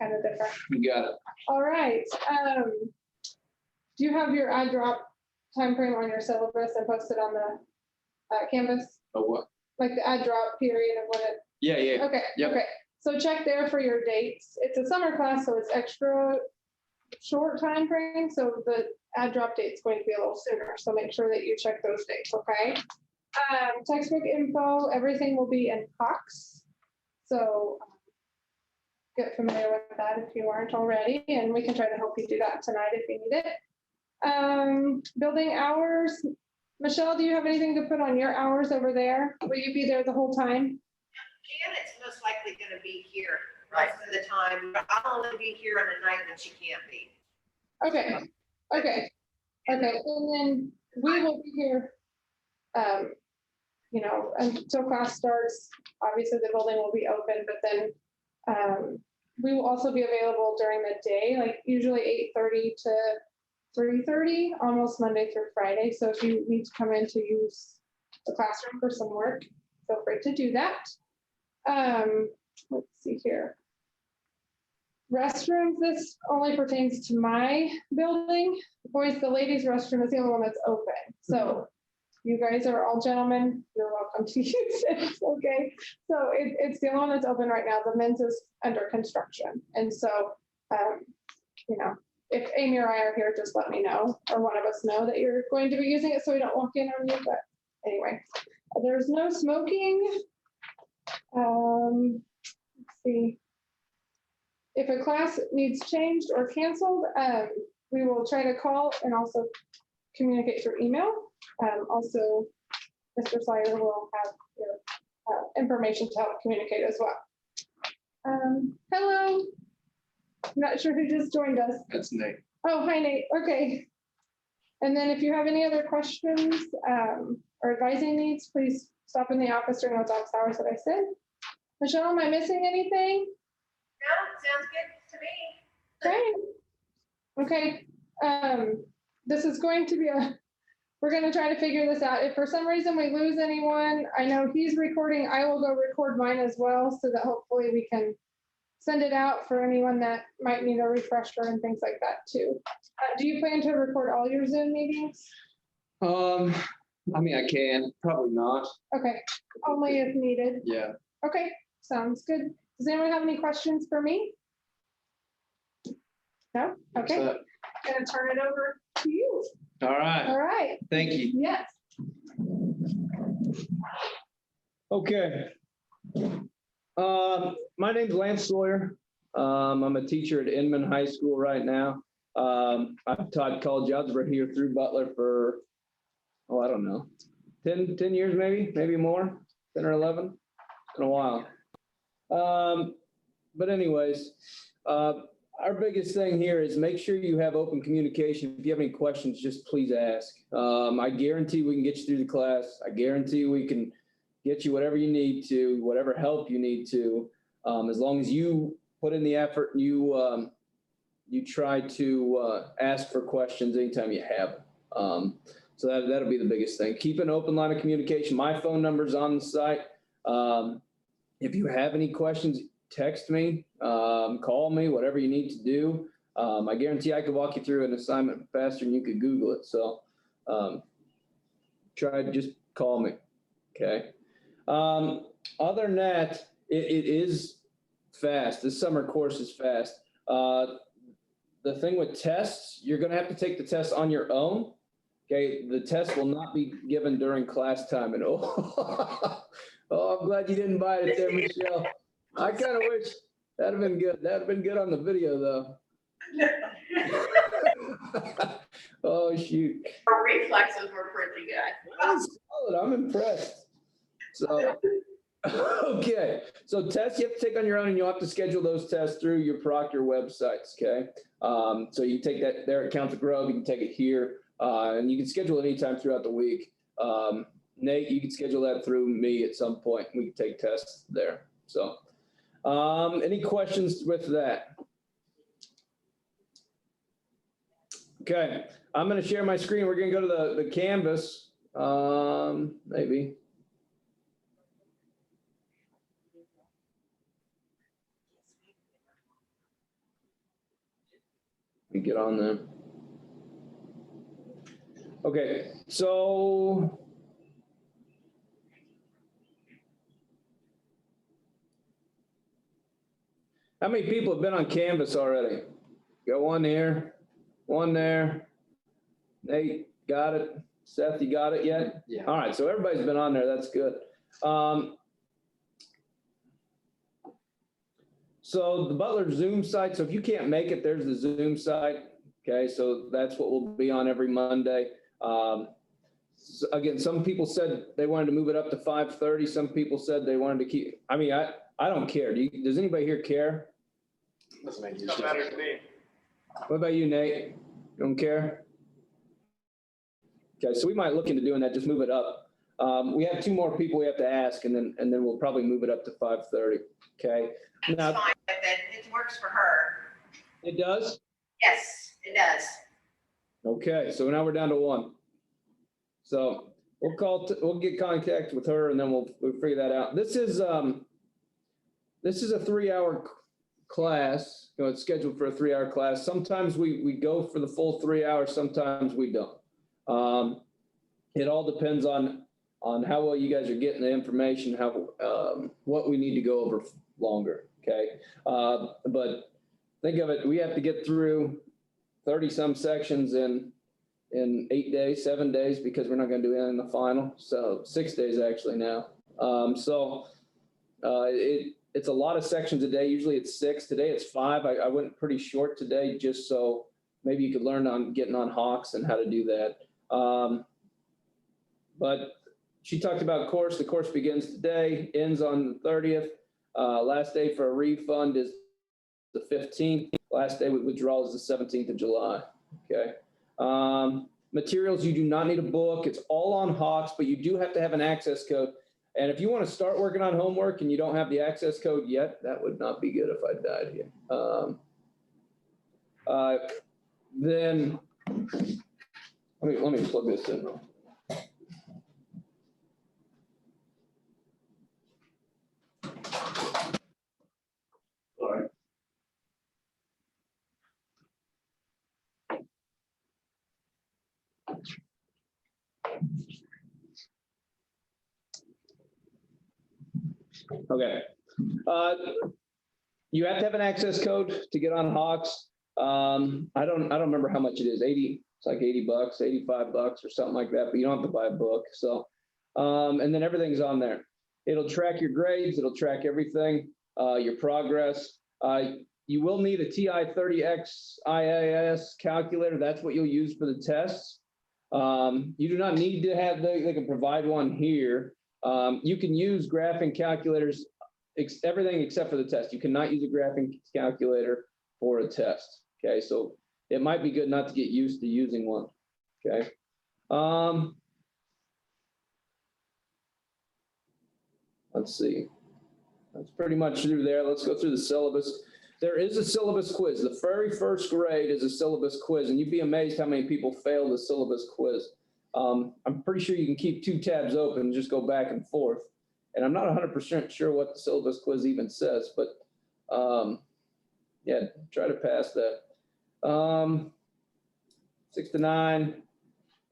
kind of different. You got it. All right. Do you have your add drop timeframe on your syllabus and posted on the Canvas? Oh, what? Like the add drop period of when it? Yeah, yeah. Okay, Yep. okay. So check there for your dates. It's a summer class, so it's extra short time frame. So the add drop date's going to be a little sooner. So make sure that you check those dates, okay? Textbook info, everything will be in Cox. So get familiar with that if you aren't already, and we can try to help you do that tonight if you need it. Building hours. Michelle, do you have anything to put on your hours over there? Will you be there the whole time? Janet's most likely gonna be here most of the time, but I'll only be here on the night when she can't be. Okay, okay, okay, and then we will be here, you know, until class starts. Obviously, the building will be open, but then we will also be available during the day, like usually 8:30 to 3:30, almost Monday through Friday. So if you need to come in to use the classroom for some work, feel free to do that. Let's see here. Restrooms, this only pertains to my building. Boys, the ladies' restroom is the only one that's open. So you guys are all gentlemen, you're welcome to use it, okay? So it's the only one that's open right now. The men's is under construction. And so, you know, if Amy or I are here, just let me know, or one of us know that you're going to be using it so we don't walk in on you, but anyway. There's no smoking. Let's see. If a class needs changed or canceled, we will try to call and also communicate through email. Also, Mr. Sawyer will have your information to help communicate as well. Hello. I'm not sure who just joined us. That's Nate. Oh, hi, Nate. Okay. And then if you have any other questions or advising needs, please stop in the office during those office hours that I said. Michelle, am I missing anything? No, sounds good to me. Okay. Okay. This is going to be we're going to try to figure this out. If for some reason we lose anyone, I know he's recording. I will go record mine as well so that hopefully we can send it out for anyone that might need a refresher and things like that too. Do you plan to record all your Zoom meetings? I mean, I can, probably not. Okay, only if needed. Yeah. Okay, sounds good. Does anyone have any questions for me? No? Okay, What's up? gonna turn it over to you. All right. All right, Thank you. yes. Okay. My name's Lance Sawyer. I'm a teacher at Inman High School right now. I've taught college algebra here through Butler for, I don't know, 10 years maybe more, 10 or 11. It's been a while. But anyways, our biggest thing here is make sure you have open communication. If you have any questions, just please ask. I guarantee we can get you through the class. I guarantee we can get you whatever you need to, whatever help you need to, as long as you put in the effort and you try to ask for questions anytime you have. So that'll be the biggest thing. Keep an open line of communication. My phone number's on the site. If you have any questions, text me, call me, whatever you need to do. I guarantee I could walk you through an assignment faster than you could Google it. So try to just call me. Okay. Other than that, it is fast. This summer course is fast. The thing with tests, you're going to have to take the test on your own. Okay. The test will not be given during class time. And oh, I'm glad you didn't buy it there, Michelle. I kind of wish that'd have been good. That'd have been good on the video though. Oh, shoot. Our reflexes were pretty good. That was solid. I'm impressed. So, okay. So tests you have to take on your own, and you'll have to schedule those tests through your Proctor websites. Okay. So you take that there at Council Grove, you can take it here, and you can schedule it anytime throughout the week. Nate, you can schedule that through me at some point. We can take tests there. So, any questions with that? Okay, I'm going to share my screen. We're going to go to the Canvas, maybe. Let me get on there. Okay, so. How many people have been on Canvas already? Got one here, one there. Nate, got it. Seth, you got it yet? Yeah. All right, so everybody's been on there. That's good. So the Butler Zoom site, so if you can't make it, there's the Zoom site. Okay, so that's what we'll be on every Monday. So again, some people said they wanted to move it up to 5:30. Some people said they wanted to keep, I mean, I don't care. Does anybody here care? Doesn't make Don't matter to me. What about you, Nate? You don't care? Okay, so we might look into doing that, just move it up. We have two more people we have to ask, and then we'll probably move it up to 5:30, okay? That's Now, fine with it. It works for her. it does? Yes, it does. Okay, so now we're down to one. So we'll get contact with her, and then we'll figure that out. This is a 3-hour class. You know, it's scheduled for a 3-hour class. Sometimes we go for the full 3 hours, sometimes we don't. It all depends on how well you guys are getting the information, what we need to go over longer, okay? But think of it, we have to get through 30-some sections in 8 days, 7 days, because we're not gonna do it in the final. So 6 days actually now. It's a lot of sections a day. Usually it's 6. Today it's 5. I went pretty short today just so maybe you could learn on getting on Hawks and how to do that. But she talked about course. The course begins today, ends on the 30th. Last day for a refund is the 15th. Last day with withdrawal is the 17th of July. Okay. Materials, you do not need a book. It's all on Hawks, but you do have to have an access code. And if you want to start working on homework and you don't have the access code yet, that would not be good if I died here. Then let me plug this in. All right. Okay. You have to have an access code to get on Hawks. I don't remember how much it is. It's like $80, $85 or something like that, but you don't have to buy a book. So, and then everything's on there. It'll track your grades. It'll track everything, your progress. You will need a TI-30X IAS calculator. That's what you'll use for the tests. You do not need to have, they can provide one here. You can use graphing calculators, everything except for the test. You cannot use a graphing calculator for a test. Okay, so it might be good not to get used to using one. Okay. Let's see. That's pretty much through there. Let's go through the syllabus. There is a syllabus quiz. The very first grade is a syllabus quiz, and you'd be amazed how many people fail the syllabus quiz. I'm pretty sure you can keep 2 tabs open and just go back and forth. And I'm not 100% sure what the syllabus quiz even says, but yeah, try to pass that. 6 to 9.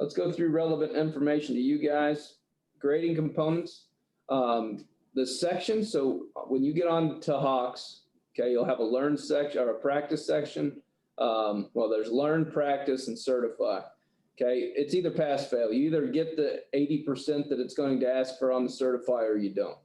Let's go through relevant information to you guys. Grading components. The section, so when you get on to Hawks, okay, you'll have a learn section or a practice section. Well, there's learn, practice, and certify. Okay, it's either pass, fail. You either get the 80% that it's going to ask for on the certify or you don't.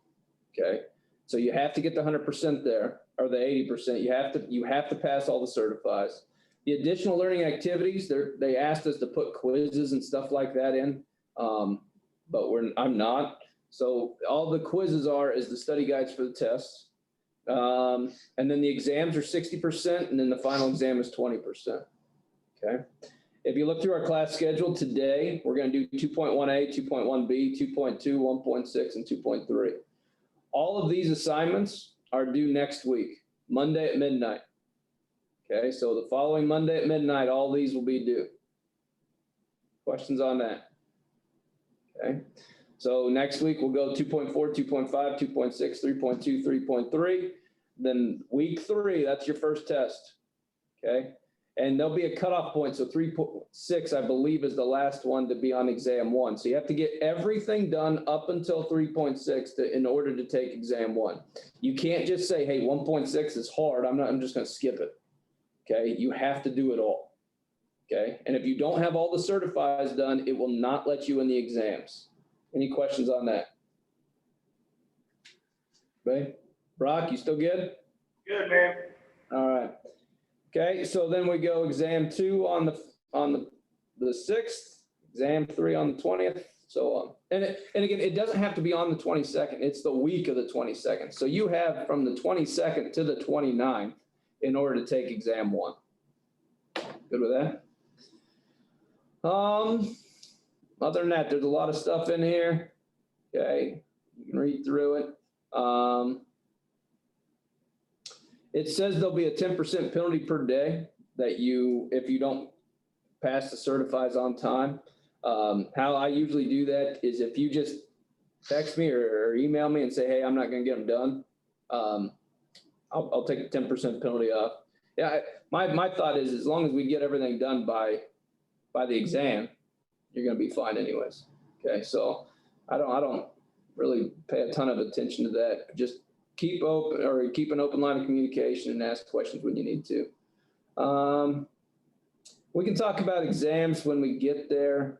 Okay, so you have to get the 100% there or the 80%. You have to pass all the certifies. The additional learning activities, they asked us to put quizzes and stuff like that in, but I'm not. So all the quizzes is the study guides for the tests. And then the exams are 60%, and then the final exam is 20%. Okay. If you look through our class schedule today, we're going to do 2.1A, 2.1B, 2.2, 1.6, and 2.3. All of these assignments are due next week, Monday at midnight. Okay, so the following Monday at midnight, all these will be due. Questions on that? Okay, so next week we'll go 2.4, 2.5, 2.6, 3.2, 3.3. Then week 3, that's your first test. Okay. And there'll be a cutoff point. So 3.6, I believe, is the last one to be on exam one. So you have to get everything done up until 3.6 in order to take exam one. You can't just say, hey, 1.6 is hard. I'm just going to skip it. Okay. You have to do it all. Okay. And if you don't have all the certifies done, it will not let you in the exams. Any questions on that? Okay. Brock, you still good? Good, man. All right. Okay, so then we go exam 2 on the 6th, exam 3 on the 20th, so on. And again, it doesn't have to be on the 22nd. It's the week of the 22nd. So you have from the 22nd to the 29th in order to take exam 1. Good with that? Other than that, there's a lot of stuff in here. Okay, you can read through it. It says there'll be a 10% penalty per day if you don't pass the certifies on time. How I usually do that is if you just text me or email me and say, hey, I'm not going to get them done, I'll take a 10% penalty off. Yeah, my thought is as long as we get everything done by the exam, you're going to be fine anyways. Okay, so I don't really pay a ton of attention to that. Just keep an open line of communication and ask questions when you need to. We can talk about exams when we get there.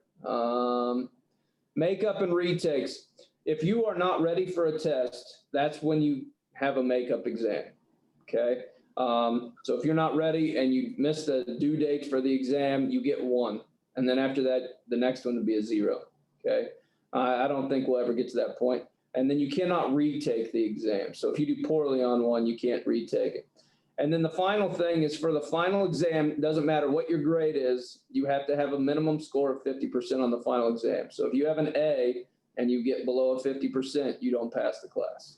Makeup and retakes. If you are not ready for a test, that's when you have a makeup exam. Okay. So if you're not ready and you miss the due date for the exam, you get 1. And then after that, the next one would be a 0. Okay. I don't think we'll ever get to that point. And then you cannot retake the exam. So if you do poorly on one, you can't retake it. And then the final thing is for the final exam, it doesn't matter what your grade is, you have to have a minimum score of 50% on the final exam. So if you have an A and you get below a 50%, you don't pass the class.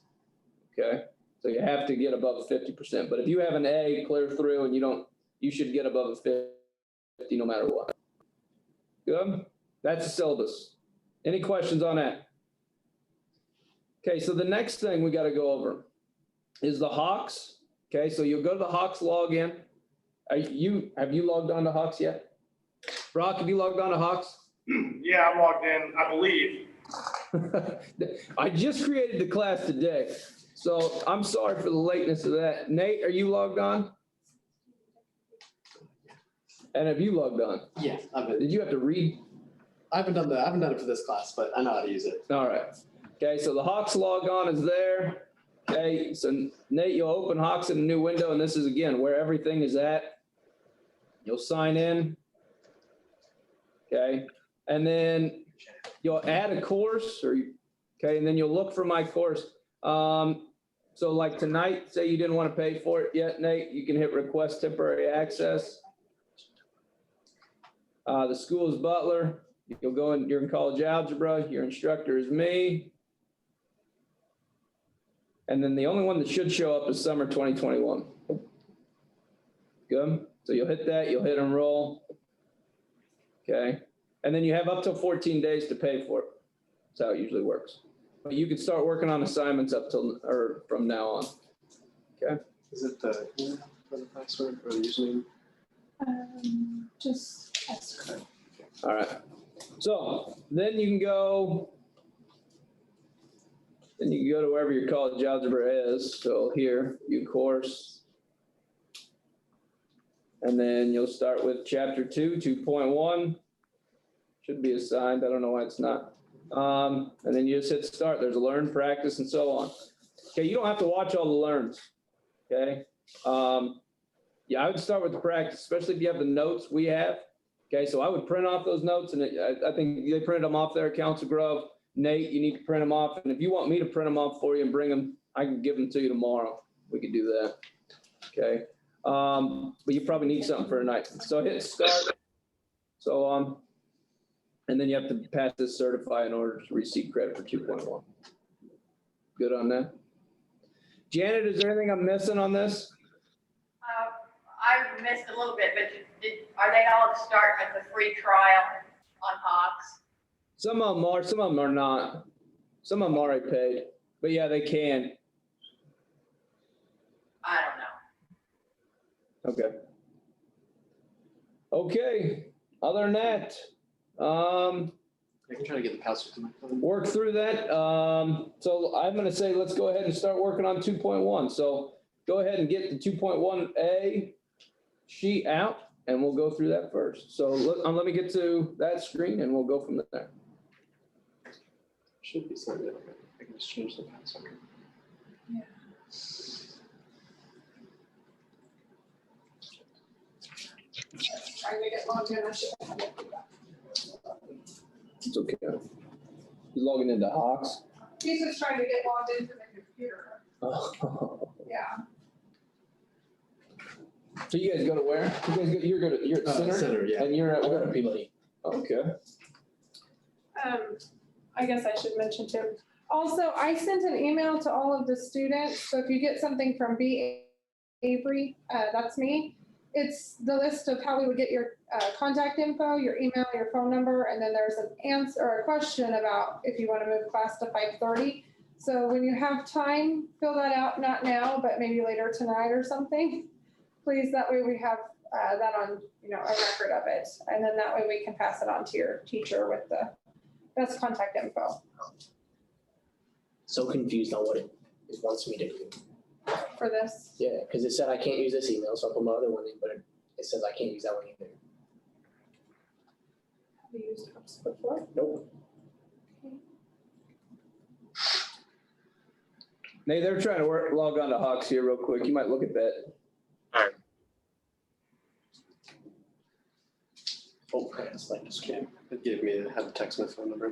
Okay. So you have to get above 50%. But if you have an A, clear through, and you should get above a 50 no matter what. Good. That's the syllabus. Any questions on that? Okay, so the next thing we got to go over is the Hawks. Okay, so you'll go to the Hawks login. Have you logged on to Hawks yet? Brock, have you logged on to Hawks? Yeah, I'm logged in, I believe. I just created the class today, so I'm sorry for the lateness of that. Nate, are you logged on? And have you logged on? Yeah, Did you have to read? I haven't done it for this class, but I know how to use it. All right. Okay, so the Hawks log on is there. Okay, so Nate, you'll open Hawks in a new window, and this is, again, where everything is at. You'll sign in. Okay, and then you'll add a course, okay, and then you'll look for my course. So like tonight, say you didn't want to pay for it yet, Nate, you can hit request temporary access. The school is Butler. You'll go in, you're in college algebra. Your instructor is me. And then the only one that should show up is summer 2021. Good. So you'll hit that, you'll hit enroll. Okay. And then you have up to 14 days to pay for it. That's how it usually works. But you can start working on assignments from now on. Okay. Is it the email for the password or the username? Just passcode. All right. So then you can go to wherever your college algebra is. So here, you course. And then you'll start with chapter 2, 2.1. Should be assigned. I don't know why it's not. And then you just hit start. There's a learn, practice, and so on. Okay, you don't have to watch all the learns. Okay. Yeah, I would start with the practice, especially if you have the notes we have. Okay, so I would print off those notes, and I think they printed them off there at Council Grove. Nate, you need to print them off. And if you want me to print them off for you and bring them, I can give them to you tomorrow. We could do that. Okay. But you probably need something for tonight. So hit start. So, and then you have to pass this certify in order to receive credit for 2.1. Good on that? Janet, is there anything I'm missing on this? I missed a little bit, but are they all to start at the free trial on Hawks? Some of them are, some of them are not. Some of them are already paid, but yeah, they can. I don't know. Okay. Okay, other than that, I can try to get the password to my phone. work through that. So I'm gonna say, let's go ahead and start working on 2.1. So go ahead and get the 2.1A sheet out and we'll go through that first. So let me get to that screen and we'll go from there. Should be signed in. I can just change the password. Trying to get logged in. I should have it. It's okay. He's logging into Hawks. He's just trying to get logged into the computer. So Yeah. you guys go to where? You're at Center? Center, yeah. And you're at I go where? to Peabody. Okay. I guess I should mention too. Also, I sent an email to all of the students, so if you get something from B. Avery, that's me. It's the list of how we would get your contact info, your email, your phone number, and then there's an answer or a question about if you want to move class to 5:30. So when you have time, fill that out, not now, but maybe later tonight or something. Please, that way we have that on, a record of it. And then that way we can pass it on to your teacher with the best contact info So confused on what it wants me to do. for this. Yeah, because it said I can't use this email, so I put my other one in, but it says I can't use that one either. Have you used Hubs before? Nope. Hey, they're trying to log on to Hawks here real quick. You might look at that. Oh, it's like this game. It gave me, I had to text my phone number.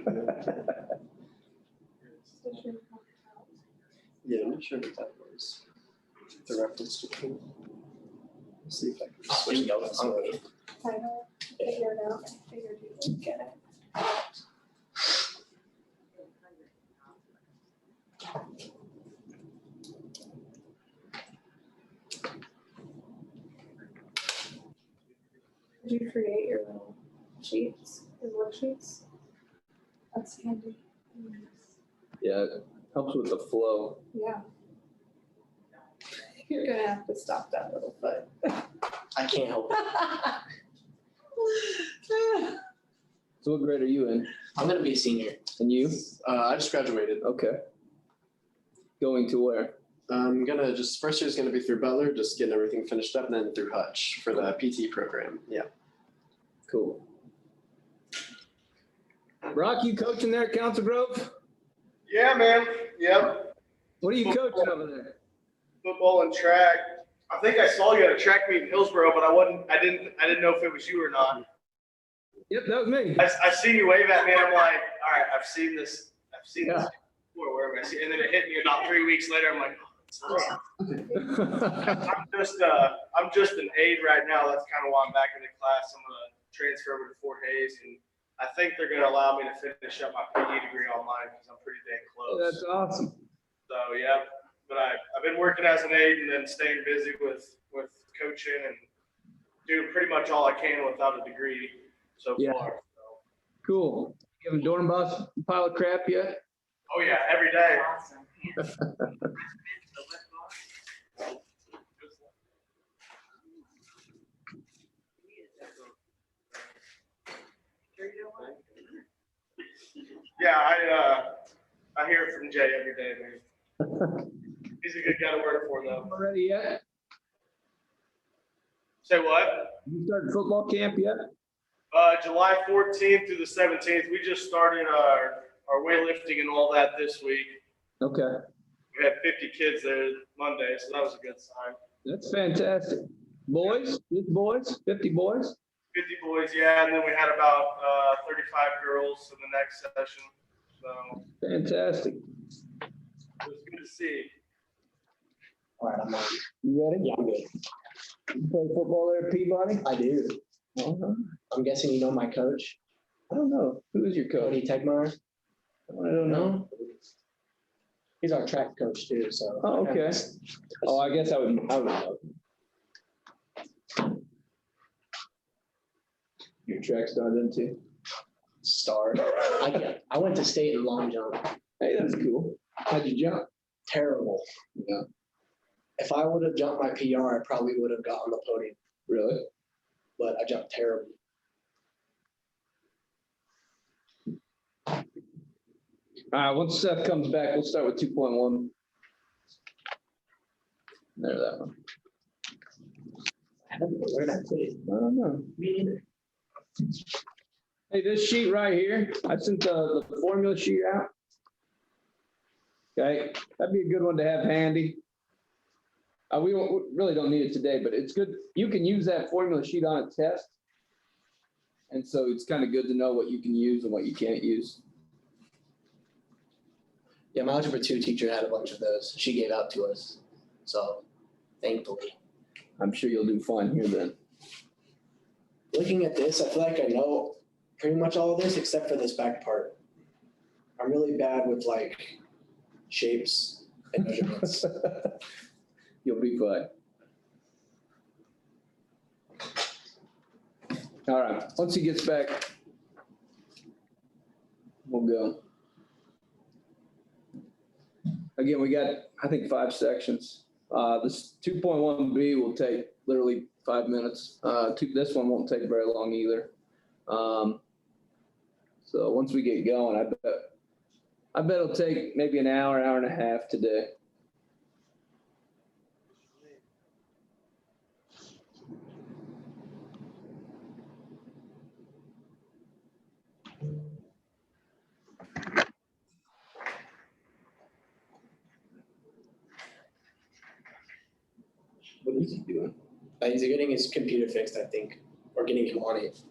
Yeah, I'm not sure what that was. The reference to. Let's see if I can switch I'll it. Title, figure it out. I figured you would get it. Did you create your little sheets, your worksheets? That's handy. Yeah, it helps with the flow. Yeah. You're gonna have to stop that little foot. I can't help it. So what grade are you in? I'm gonna be a senior. And you? I just graduated. Okay. Going to where? I'm gonna first year's gonna be through Butler, just getting everything finished up, and then through Hutch for the PT program. Yeah. Cool. Brock, you coaching there at Council Grove? Yeah, man. Yep. What are you coaching over there? Football and track. I think I saw you at a track meet in Hillsborough, but I didn't know if it was you or not. Yep, that was me. I see you wave at me. I'm like, all right, I've seen this Yeah. before. Where am I? And then it hit me about 3 weeks later. I'm like, oh, it's I'm just an aide right now. That's kind of why I'm back in the class. I'm gonna transfer over to Fort Hayes, and I think they're gonna allow me to finish up my PE degree online because I'm pretty dang close. That's awesome. So yeah, but I've been working as an aide and then staying busy with coaching and doing pretty much all I can without a degree so Yeah. far. So, Cool. You haven't dorm boss pile of crap yet? oh yeah, every day. Yeah, I hear it from Jay every day, man. He's a good guy to work for, though. Ready yet? Say what? You started football camp yet? July 14th through the 17th. We just started our weightlifting and all that this week. Okay, We had 50 kids there Monday, so that was a good sign. that's fantastic. Boys, just boys, 50 boys? 50 boys, yeah, and then we had about 35 girls in the next session. So Fantastic. it was good to see. All right, I'm on. You ready? Yeah, I'm good. You play football there at Peabody? I do. Uh-huh. I'm guessing you know my coach, I don't know. Who is your coach? Cody Tegmeyer. I don't know. No? He's our track coach too, so. Oh, okay. Oh, I guess I would know. Your track star then too? Star. I went to state in long jump. Hey, that's cool. How'd you jump? Terrible. Yeah. If I would have jumped my PR, I probably would have got on the podium, Really? but I jumped terribly. All right, once Seth comes back, we'll start with 2.1. There, that one. I don't know where did I put it? I don't know. Me neither. Hey, this sheet right here, I sent the formula sheet out. Okay, that'd be a good one to have handy. We really don't need it today, but it's good. You can use that formula sheet on a test. And so it's kind of good to know what you can use and what you can't use. Yeah, my Algebra 2 teacher had a bunch of those. She gave out to us. So thankfully. I'm sure you'll do fine here then. Looking at this, I feel like I know pretty much all of this except for this back part. I'm really bad with like shapes and measurements. You'll be fine. All right, once he gets back, we'll go. Again, we got, I think, 5 sections. This 2.1B will take literally 5 minutes. This one won't take very long either. So once we get going, I bet it'll take maybe an hour and a half today. What is he doing? He's getting his computer fixed, I think, or getting him on it.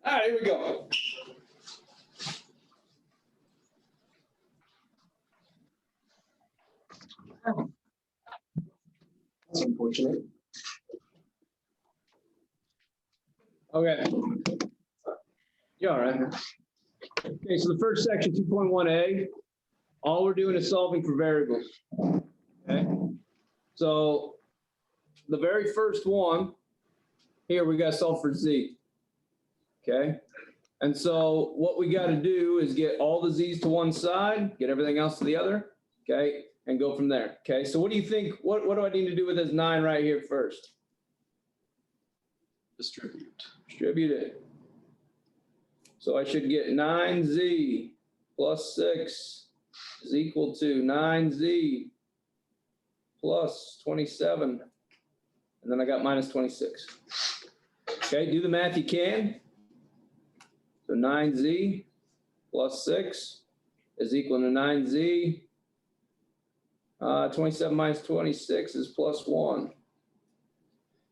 All right, here we go. That's unfortunate. Okay. You all right? Okay, so the first section, 2.1A, all we're doing is solving for variables. Okay. So the very first one, here we got to solve for Z. Okay. And so what we got to do is get all the Z's to one side, get everything else to the other. Okay. And go from there. Okay. So what do you think? What do I need to do with this 9 right here first? Distribute. Distribute it. So I should get 9Z plus 6 is equal to 9Z plus 27. And then I got minus 26. Okay, do the math you can. So 9Z plus 6 is equal to 9Z. 27 minus 26 is plus 1.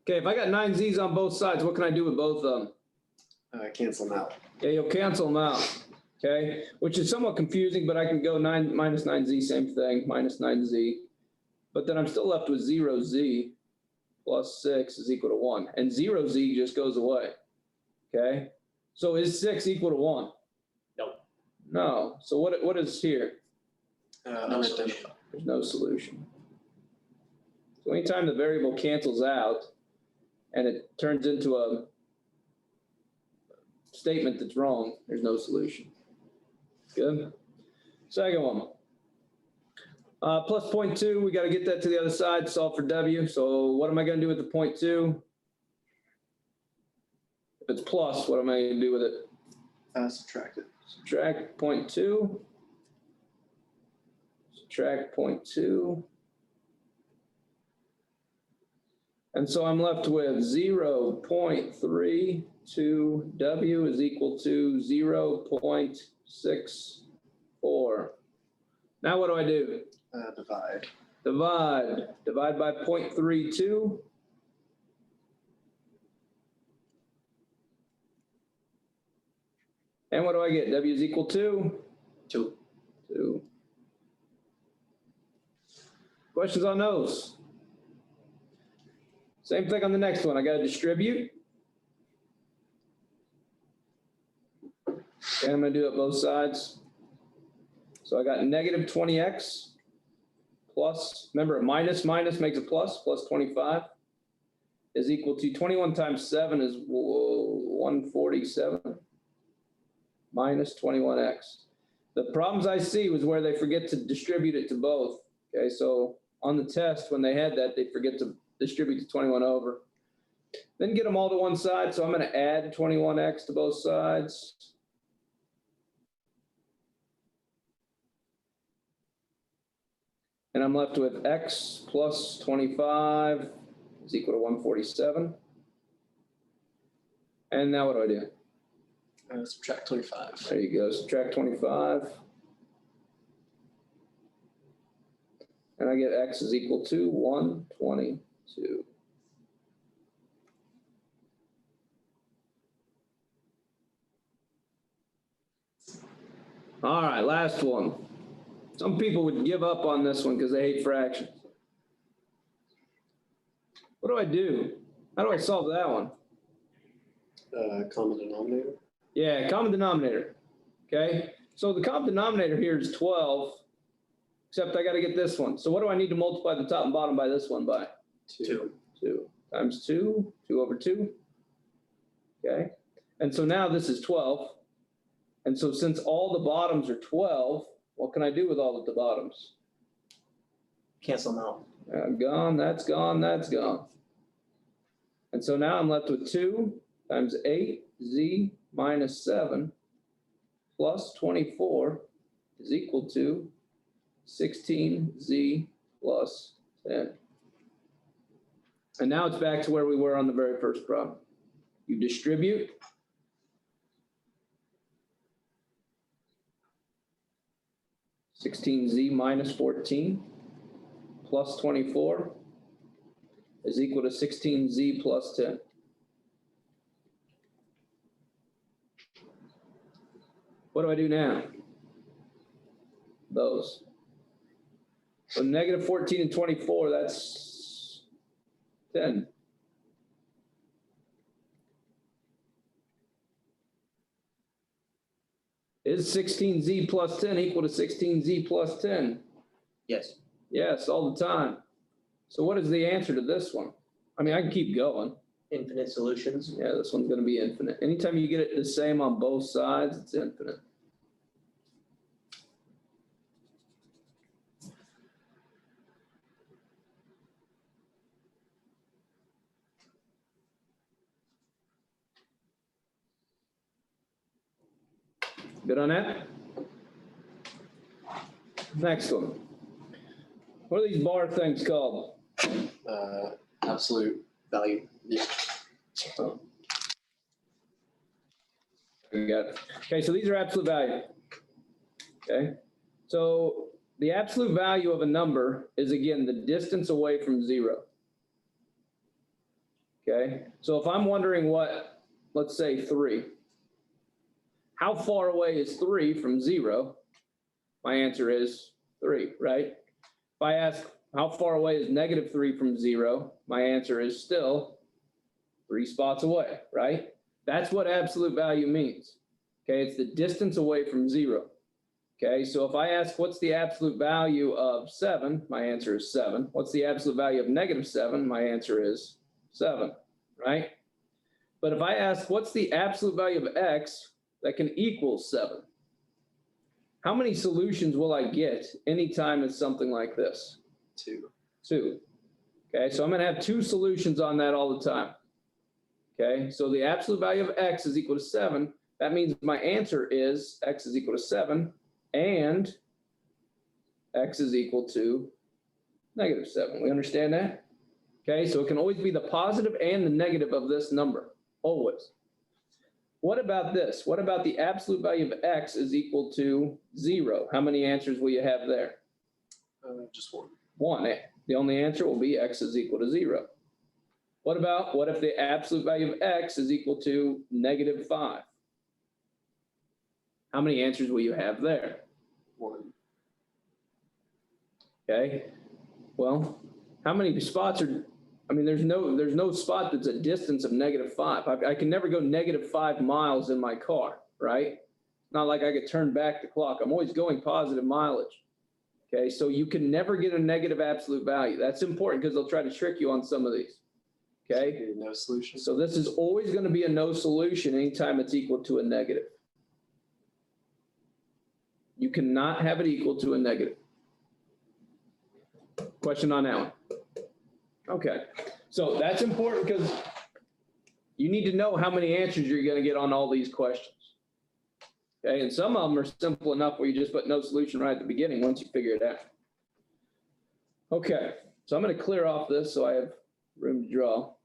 Okay, if I got 9 Z's on both sides, what can I do with both of them? Cancel them out. Yeah, you'll cancel them out, okay? Which is somewhat confusing, but I can go 9 minus 9Z, same thing, minus 9Z. But then I'm still left with 0Z plus 6 is equal to 1. And 0Z just goes away, okay? So is 6 equal to 1? No. No. So what is here? Unidentified. There's no solution. So anytime the variable cancels out and it turns into a statement that's wrong, there's no solution. Good. Second one. Plus 0.2, we got to get that to the other side, solve for W. So what am I going to do with the 0.2? If it's plus, what am I going to do with it? Subtract it. Subtract 0.2. Subtract 0.2. And so I'm left with 0.32W is equal to 0.64. Now what do I do? Divide. Divide by 0.32. And what do I get? W is equal to? 2. 2. Questions on those? Same thing on the next one. I gotta distribute. And I'm gonna do it both sides. So I got negative 20x plus, remember, a minus makes a plus 25 is equal to 21 times 7 is 147 minus 21x. The problems I see was where they forget to distribute it to both. Okay, so on the test, when they had that, they forget to distribute the 21 over. Then get them all to one side, so I'm going to add 21x to both sides. And I'm left with x plus 25 is equal to 147. And now what do I do? Subtract 25. There you go, subtract 25. And I get x is equal to 122. All right, last one. Some people would give up on this one because they hate fractions. What do I do? How do I solve that one? Common denominator. Yeah, common denominator. Okay, so the common denominator here is 12, except I got to get this one. So what do I need to multiply the top and bottom by this one by? 2. 2 times 2, 2 over 2. Okay, and so now this is 12. And so since all the bottoms are 12, what can I do with all of the bottoms? Cancel them out. Gone, that's gone, that's gone. And so now I'm left with 2 times 8z minus 7 plus 24 is equal to 16z plus 10. And now it's back to where we were on the very first problem. You distribute. (16z minus 14 plus 24 is equal to 16z plus 10. What do I do now? Those. So negative 14 and 24, that's 10. Is 16z plus 10 equal to 16z plus 10? Yes. Yes, all the time. So what is the answer to this one? I mean, I can keep going. Infinite solutions. Yeah, this one's going to be infinite. Anytime you get it the same on both sides, it's infinite. Good on that? Next one. What are these bar things called? Absolute value. Yeah. Oh. We got it. Okay, so these are absolute value. Okay, so the absolute value of a number is, again, the distance away from 0. Okay, so if I'm wondering what, let's say 3, how far away is 3 from 0? My answer is 3, right? If I ask how far away is negative 3 from 0, my answer is still 3 spots away, right? That's what absolute value means. Okay, it's the distance away from 0. Okay, so if I ask what's the absolute value of 7, my answer is 7. What's the absolute value of negative 7? My answer is 7, right? But if I ask what's the absolute value of x that can equal 7, how many solutions will I get anytime it's something like this? 2. 2. Okay, so I'm going to have 2 solutions on that all the time. Okay, so the absolute value of x is equal to 7. That means my answer is x is equal to 7 and x is equal to negative 7. We understand that? Okay, so it can always be the positive and the negative of this number, always. What about this? What about the absolute value of x is equal to 0? How many answers will you have there? Just 1. 1. The only answer will be x is equal to 0. What if the absolute value of x is equal to negative 5? How many answers will you have there? 1. Okay, well, how many spots are I mean, there's no spot that's a distance of -5. I can never go -5 miles in my car, right? Not like I could turn back the clock. I'm always going positive mileage. Okay, so you can never get a negative absolute value. That's important because they'll try to trick you on some of these. Okay, No solution. so this is always going to be a no solution anytime it's equal to a negative. You cannot have it equal to a negative. Question on that one? Okay, so that's important because you need to know how many answers you're going to get on all these questions. Okay, and some of them are simple enough where you just put no solution right at the beginning once you figure it out. Okay, so I'm going to clear off this so I have room to draw.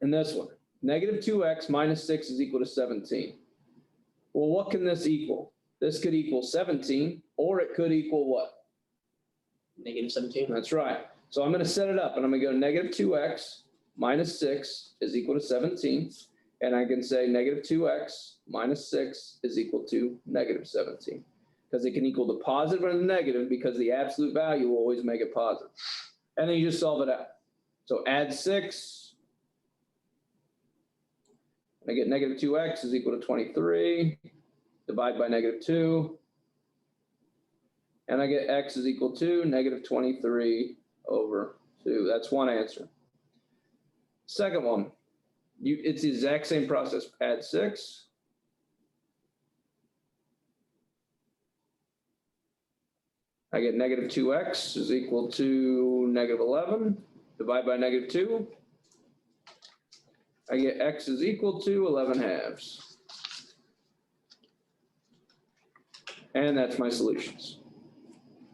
And this one, -2x minus 6 is equal to 17. Well, what can this equal? This could equal 17, or it could equal what? -17. That's right. So I'm going to set it up and I'm going to go -2x minus 6 is equal to 17. And I can say -2x minus 6 is equal to -17. Because it can equal the positive and the negative because the absolute value will always make it positive. And then you just solve it out. So add 6. I get -2x is equal to 23. Divide by -2. And I get x is equal to -23 over 2. That's one answer. Second one, it's the exact same process. Add 6. I get -2x is equal to -11. Divide by -2. I get x is equal to 11/2. And that's my solutions.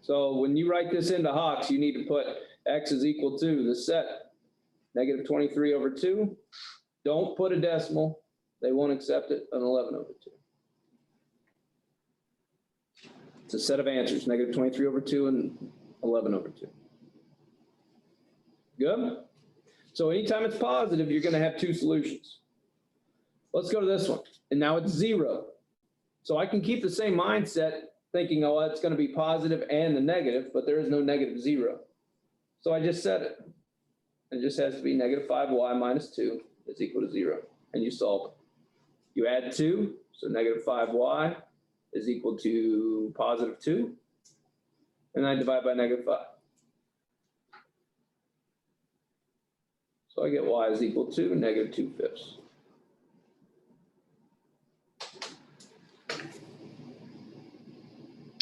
So when you write this into HOX, you need to put x is equal to the set -23 over 2. Don't put a decimal. They won't accept it, an 11 over 2. It's a set of answers, -23 over 2 and 11 over 2. Good? So anytime it's positive, you're going to have two solutions. Let's go to this one. And now it's 0. So I can keep the same mindset thinking, oh, it's going to be positive and the negative, but there is no -0. So I just set it. It just has to be -5y minus 2 is equal to 0. And you solve it. You add 2, so -5y is equal to +2. And I divide by -5. So I get y is equal to -2/5.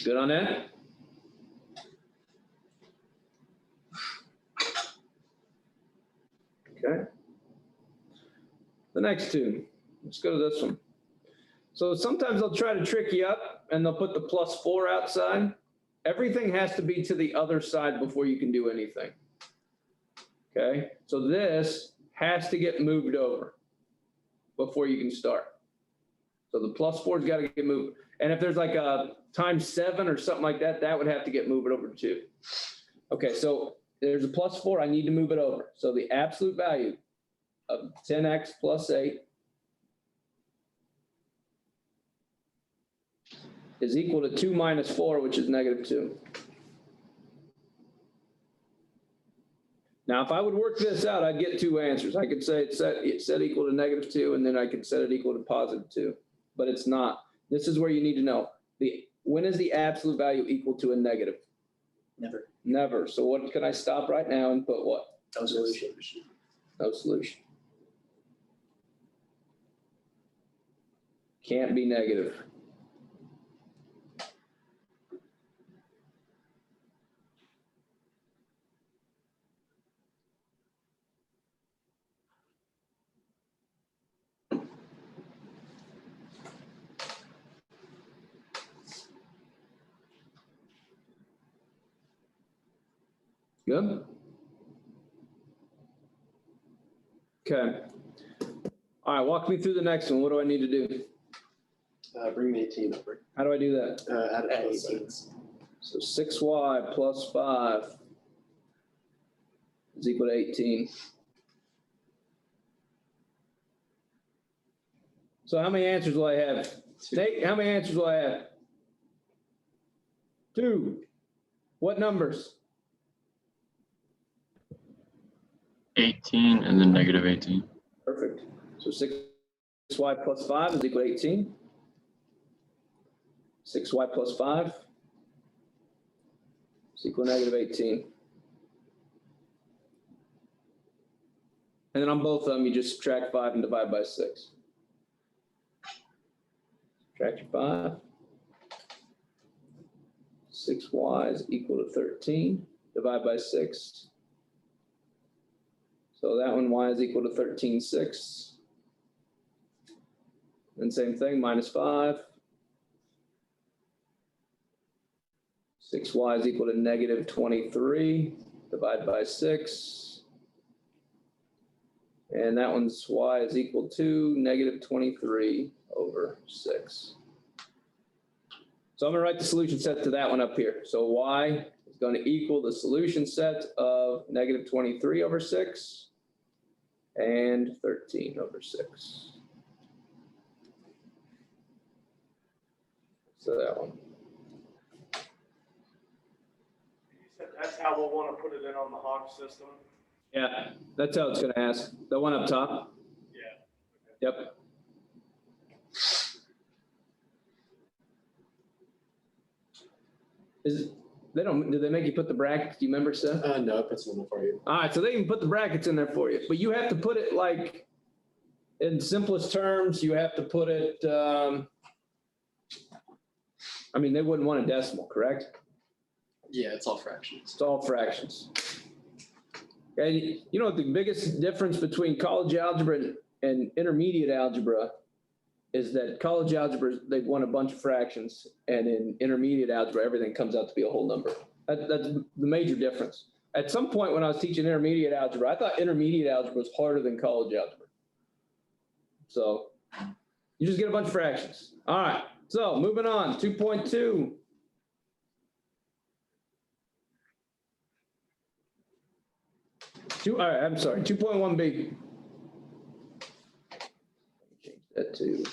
Good on that? Okay. The next two, let's go to this one. So sometimes they'll try to trick you up and they'll put the +4 outside. Everything has to be to the other side before you can do anything. Okay, so this has to get moved over before you can start. So the +4's got to get moved. And if there's like a ×7 or something like that, that would have to get moved over too. Okay, so there's a +4, I need to move it over. So the absolute value of 10x plus 8 is equal to 2 minus 4, which is -2. Now, if I would work this out, I'd get two answers. I could say it's set equal to -2, and then I could set it equal to +2, but it's not. This is where you need to know. When is the absolute value equal to a negative? Never. Never. So what can I stop right now and put what? No solution. No solution. Can't be negative. Good? Okay. All right, walk me through the next one. What do I need to do? Bring the 18 over. How do I do that? Add it Add to both 18. sides. So 6y plus 5 is equal to 18. So how many answers will I have? Nate, how many answers will I have? 2. What numbers? 18 and then negative 18. Perfect. So 6y plus 5 is equal to 18. 6y plus 5 is equal to negative 18. And then on both of them, you just subtract 5 and divide by 6. Subtract your 5. 6y is equal to 13. Divide by 6. So that one, y is equal to 13/6. And same thing, minus 5. 6y is equal to negative 23. Divide by 6. And that one's y is equal to negative 23/6. So I'm going to write the solution set to that one up here. So y is going to equal the solution set of negative 23/6 and 13/6. So that one. You said that's how we'll want to put it in on the Hawk system. Yeah, that's how it's going to ask. The one up top? Yeah. Yep. Did they make you put the brackets? Do you remember, Seth? No, it puts them in for you. All right, so they even put the brackets in there for you, but you have to put it like, in simplest terms, you have to put it, I mean, they wouldn't want a decimal, correct? Yeah, it's all fractions. It's all fractions. Okay, you know what the biggest difference between college algebra and intermediate algebra is that college algebra, they want a bunch of fractions, and in intermediate algebra, everything comes out to be a whole number. That's the major difference. At some point when I was teaching intermediate algebra, I thought intermediate algebra was harder than college algebra. So you just get a bunch of fractions. All right, so moving on, 2.2. All right, I'm sorry, 2.1b. Change that to.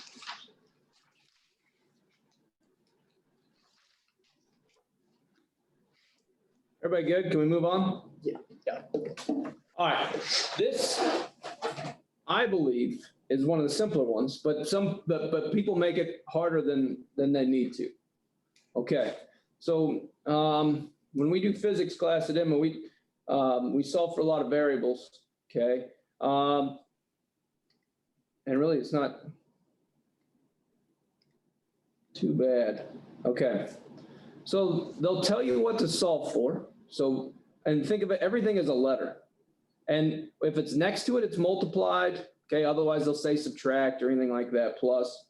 Everybody good? Can we move on? Yeah. All right, this, I believe, is one of the simpler ones, but people make it harder than they need to. Okay, so when we do physics class at Emma, we solve for a lot of variables, okay? And really, it's not too bad. Okay, so they'll tell you what to solve for. So, and think of it, everything is a letter. And if it's next to it, it's multiplied. Okay, otherwise they'll say subtract or anything like that, plus.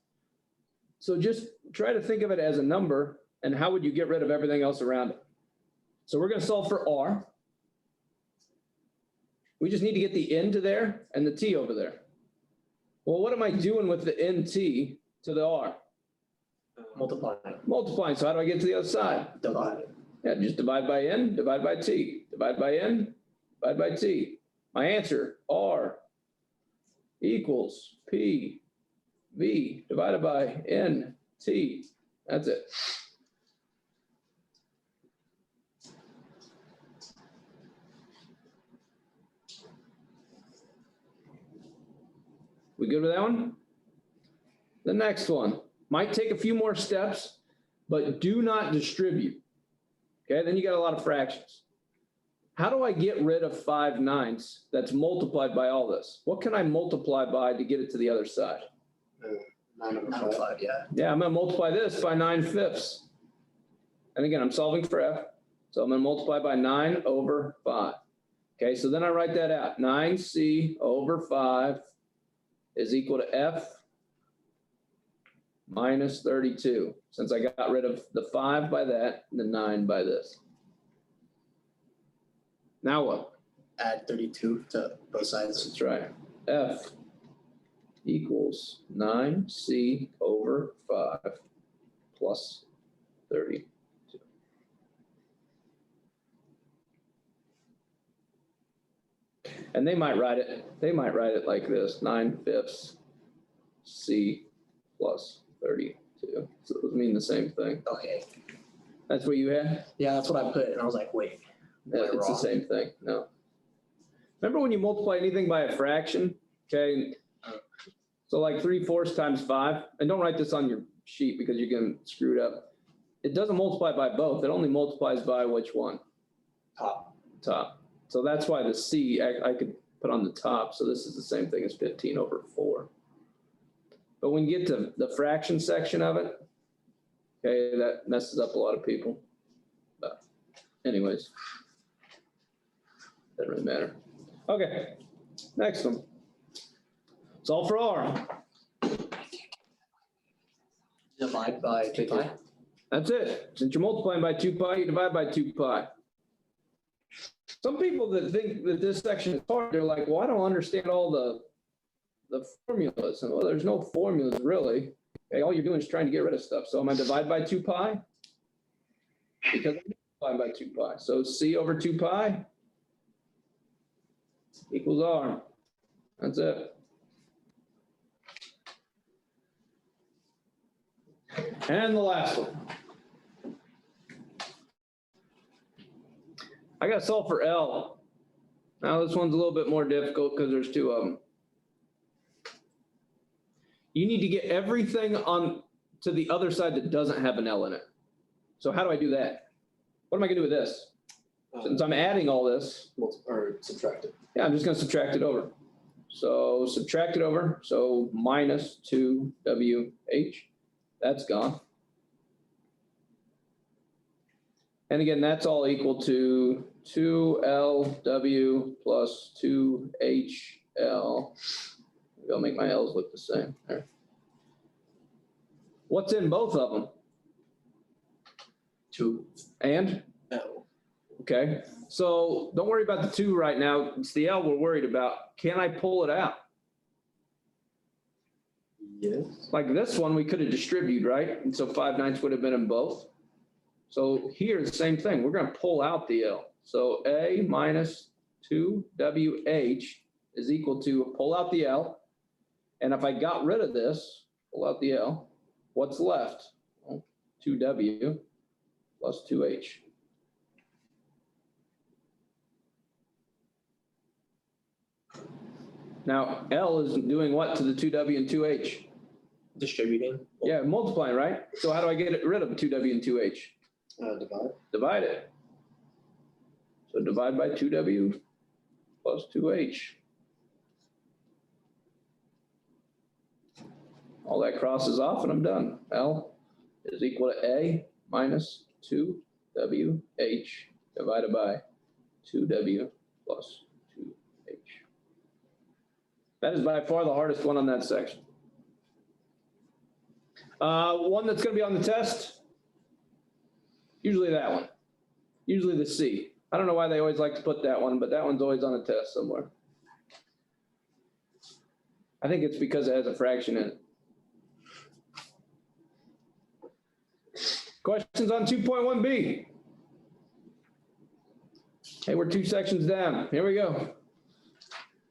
So just try to think of it as a number, and how would you get rid of everything else around it? So we're going to solve for r. We just need to get the n to there and the t over there. Well, what am I doing with the nt to the r? Multiplying. So how do I get to the other side? Divide. Yeah, just divide by n, divide by t, divide by n, divide by t. My answer, r equals p v divided by n t. That's it. We good with that one? The next one might take a few more steps, but do not distribute. Okay, then you got a lot of fractions. How do I get rid of 5/9 that's multiplied by all this? What can I multiply by to get it to the other side? 9/5, yeah. Yeah, I'm going to multiply this by 9/5. And again, I'm solving for f. So I'm going to multiply by 9/5. Okay, so then I write that out. 9c/5 is equal to f minus 32. Since I got rid of the 5 by that and the 9 by this. Now what? Add 32 to both sides. That's right. F equals 9c/5 plus 32. And they might write it like this, 9/5 c plus 32. So those mean the same thing. Okay. That's what you had? Yeah, that's what I put, and I was like, wait. Yeah, it's the wrong. same thing. No. Remember when you multiply anything by a fraction? Okay. So like 3/4 times 5, and don't write this on your sheet because you can screw it up. It doesn't multiply by both. It only multiplies by which one? Top. Top. So that's why the C I could put on the top. So this is the same thing as 15/4. But when you get to the fraction section of it, okay, that messes up a lot of people. But anyways, doesn't really matter. Okay, next one. Solve for R. Divide by 2 pi. That's it. Since you're multiplying by 2 pi, you divide by 2 pi. Some people that think that this section is hard, they're like, well, I don't understand all the formulas. And well, there's no formulas really. Okay, all you're doing is trying to get rid of stuff. So I'm going to divide by 2 pi because I'm multiplying by 2 pi. So C over 2 pi equals R. That's it. And the last one. I got to solve for L. Now this one's a little bit more difficult because there's 2 of them. You need to get everything on to the other side that doesn't have an L in it. So how do I do that? What am I gonna do with this? Since I'm adding all this, Or subtract it. yeah, I'm just gonna subtract it over. So subtract it over, so minus 2WH, that's gone. And again, that's all equal to 2LW plus 2HL. Maybe I'll make my L's look the same. There. What's in both of them? 2 And? L. Okay, so don't worry about the 2 right now. It's the L we're worried about. Can I pull it out? Yes. Like this one, we could have distributed, right? And so 5/9 would have been in both. So here, the same thing. We're going to pull out the L. So A minus 2WH is equal to pull out the L. And if I got rid of this, pull out the L, what's left? Well, 2W plus 2H. Now, L is doing what to the 2W and 2H? Distributing. Yeah, multiplying, right? So how do I get rid of 2W and 2H? Divide. Divide it. So divide by 2W plus 2H. All that crosses off and I'm done. L is equal to A minus 2WH divided by 2W plus 2H. That is by far the hardest one on that section. One that's going to be on the test, usually that one. Usually the C. I don't know why they always like to put that one, but that one's always on a test somewhere. I think it's because it has a fraction in it. Questions on 2.1b? Hey, we're 2 sections down. Here we go.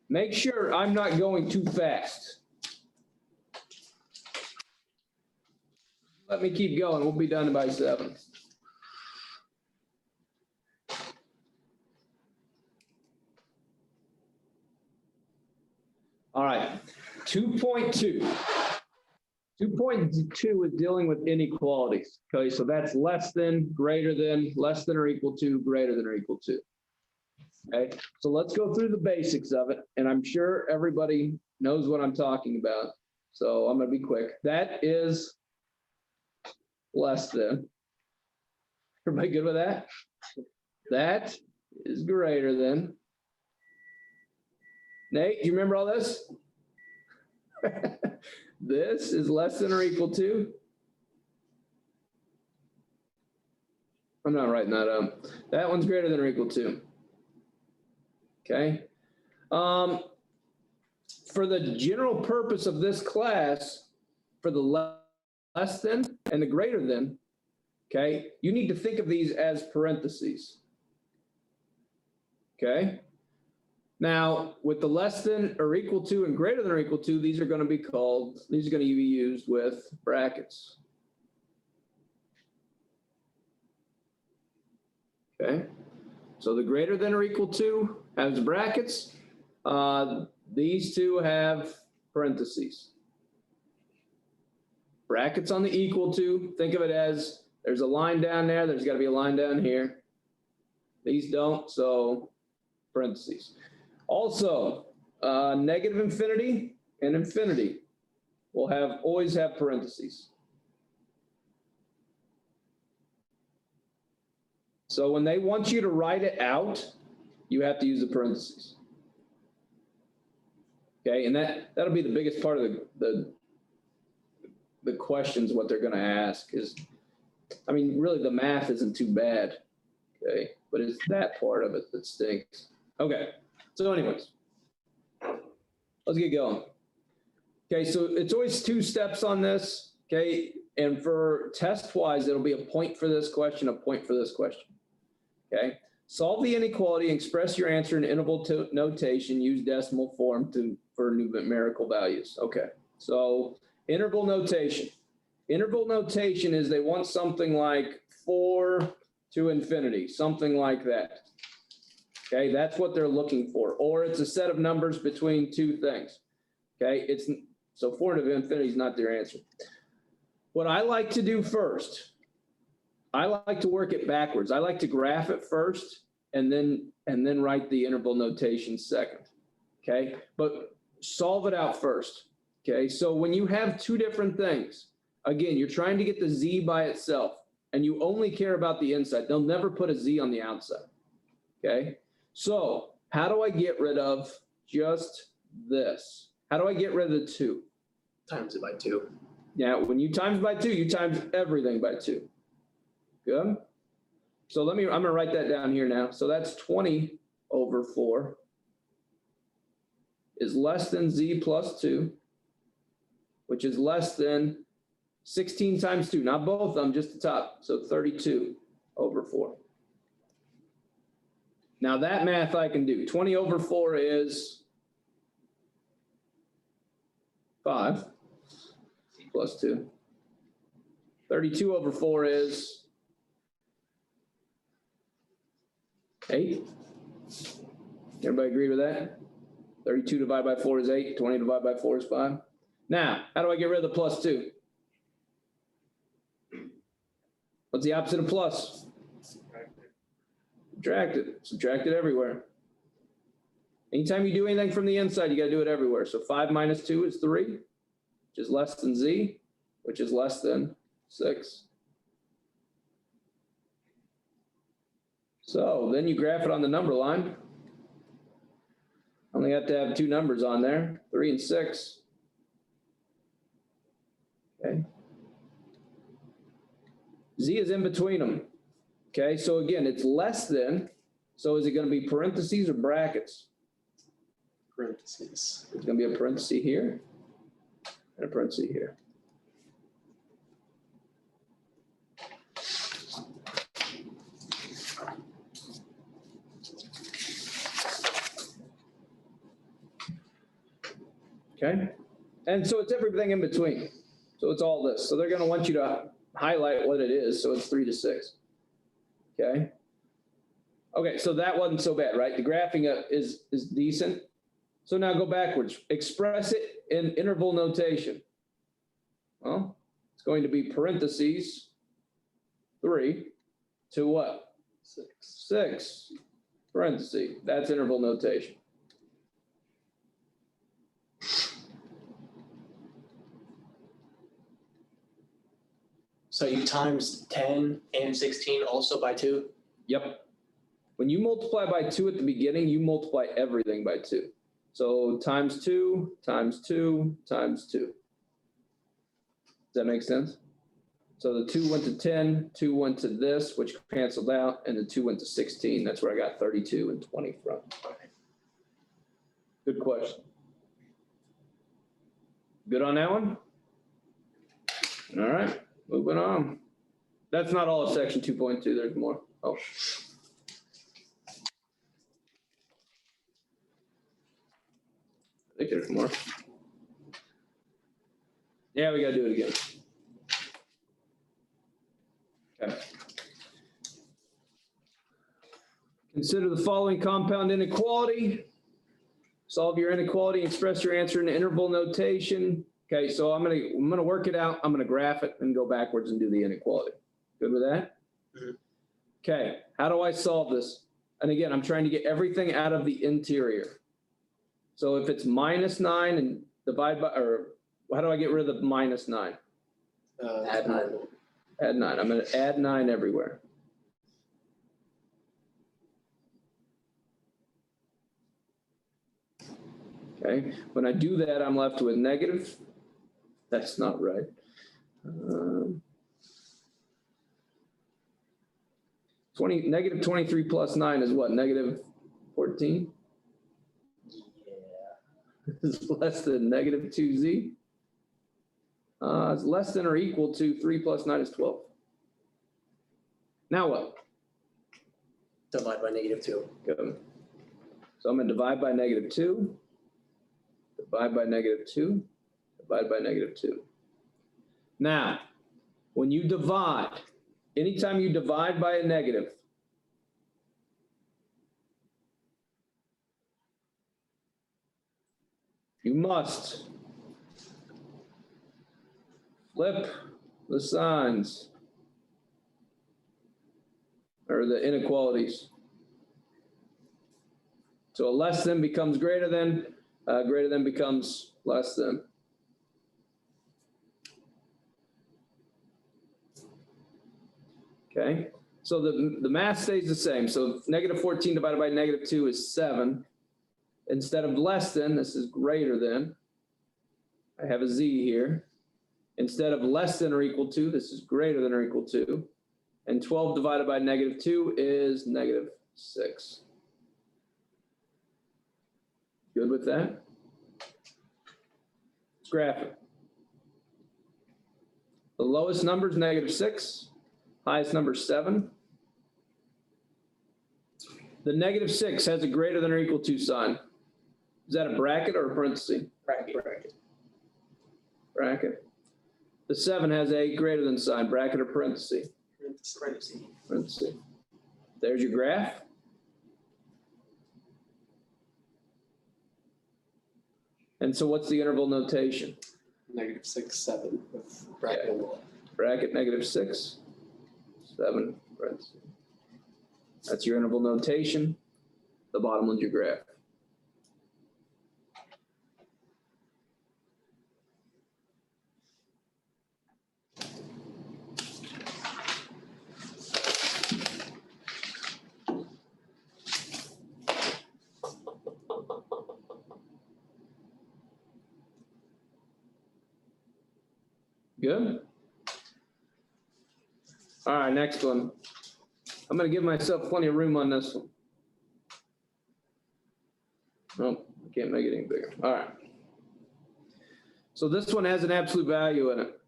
Make sure I'm not going too fast. Let me keep going. We'll be done by 7. All right, 2.2. 2.2 is dealing with inequalities. Okay, so that's less than, greater than, less than or equal to, greater than or equal to. Okay, so let's go through the basics of it, and I'm sure everybody knows what I'm talking about. So I'm going to be quick. That is less than. Everybody good with that? That is greater than. Nate, do you remember all this? This is less than or equal to. I'm not writing that up. That one's greater than or equal to. Okay. For the general purpose of this class, for the less than and the greater than, okay, you need to think of these as parentheses. Okay. Now, with the less than or equal to and greater than or equal to, these are going to be used with brackets. Okay. So the greater than or equal to has brackets, These two have parentheses. Brackets on the equal to, think of it as there's a line down there, there's got to be a line down here. These don't, so parentheses. Also, negative infinity and infinity will always have parentheses. So when they want you to write it out, you have to use the parentheses. Okay, and that'll be the biggest part of the questions, what they're gonna ask is, I mean, really the math isn't too bad, okay? But it's that part of it that stinks. Okay, so anyways, let's get going. Okay, so it's always 2 steps on this, okay? And for test-wise, it'll be a point for this question, a point for this question, okay? Solve the inequality and express your answer in interval notation, use decimal form for numerical values. Okay, so interval notation. Interval notation is they want something like 4 to infinity, something like that. Okay, that's what they're looking for. Or it's a set of numbers between 2 things. Okay, so 4 to infinity is not their answer. What I like to do first, I like to work it backwards. I like to graph it first and then write the interval notation second. Okay, but solve it out first. Okay, so when you have 2 different things, again, you're trying to get the z by itself and you only care about the inside. They'll never put a z on the outside. Okay, so how do I get rid of just this? How do I get rid of the 2? Times it by 2. Yeah, when you times by 2, you times everything by 2. Good. So I'm gonna write that down here now. So that's 20 over 4 is less than z plus 2, which is less than 16 times 2, not both of them, just the top. So 32 over 4. Now that math I can do. 20 over 4 is 5 plus 2. 32 over 4 is 8. Everybody agree with that? 32 divided by 4 is 8. 20 divided by 4 is 5. Now, how do I get rid of the plus 2? What's the opposite of plus? Subtract it. Subtract it everywhere. Anytime you do anything from the inside, you got to do it everywhere. So 5 minus 2 is 3, which is less than z, which is less than 6. So then you graph it on the number line. Only have to have 2 numbers on there, 3 and 6. Okay. Z is in between them. Okay, so again, it's less than. So is it going to be parentheses or brackets? Parentheses. It's going to be a parenthesis here and a parenthesis here. Okay, and so it's everything in between. So it's all this. So they're going to want you to highlight what it is. So it's 3 to 6. Okay. Okay, so that wasn't so bad, right? The graphing is decent. So now go backwards. Express it in interval notation. Well, it's going to be parentheses 3 to what? 6. Parentheses. That's interval notation. So you times 10 and 16 also by 2? Yep. When you multiply by 2 at the beginning, you multiply everything by 2. So times 2, times 2, times 2. Does that make sense? So the 2 went to 10, 2 went to this, which canceled out, and the 2 went to 16. That's where I got 32 and 20 from. Good question. Good on that one? All right, moving on. That's not all of section 2.2, there's more. Oh. I think there's more. Yeah, we gotta do it again. Okay. Consider the following compound inequality. Solve your inequality, express your answer in interval notation. Okay, so I'm gonna work it out. I'm gonna graph it and go backwards and do the inequality. Good with that? Mhm. Okay, how do I solve this? And again, I'm trying to get everything out of the interior. So if it's -9 and divide by, or how do I get rid of the -9? Add 9. Add 9. I'm gonna add 9 everywhere. Okay, when I do that, I'm left with negative. That's not right. Negative 23 plus 9 is what? Negative 14? Yeah. Is less than negative 2z. It's less than or equal to 3 plus 9 is 12. Now what? Divide by -2. Good. So I'm going to divide by -2, divide by -2, divide by -2. Now, when you divide, anytime you divide by a negative, you must flip the signs or the inequalities. So a less than becomes greater than becomes less than. Okay, so the math stays the same. So negative 14 divided by -2 is 7. Instead of less than, this is greater than. I have a z here. Instead of less than or equal to, this is greater than or equal to. And 12 divided by -2 is -6. Good with that? Let's graph it. The lowest number is -6. Highest number is 7. The -6 has a greater than or equal to sign. Is that a bracket or a parenthesis? Bracket. Bracket. The 7 has a greater than sign, bracket or parenthesis? Parenthesis. There's your graph. And so what's the interval notation? -6, 7 with bracket in the left. Bracket -6, 7, parentheses. That's your interval notation. The bottom one's your graph. Good? All right, next one. I'm gonna give myself plenty of room on this one. Nope, I can't make it any bigger. All right. So this one has an absolute value in it,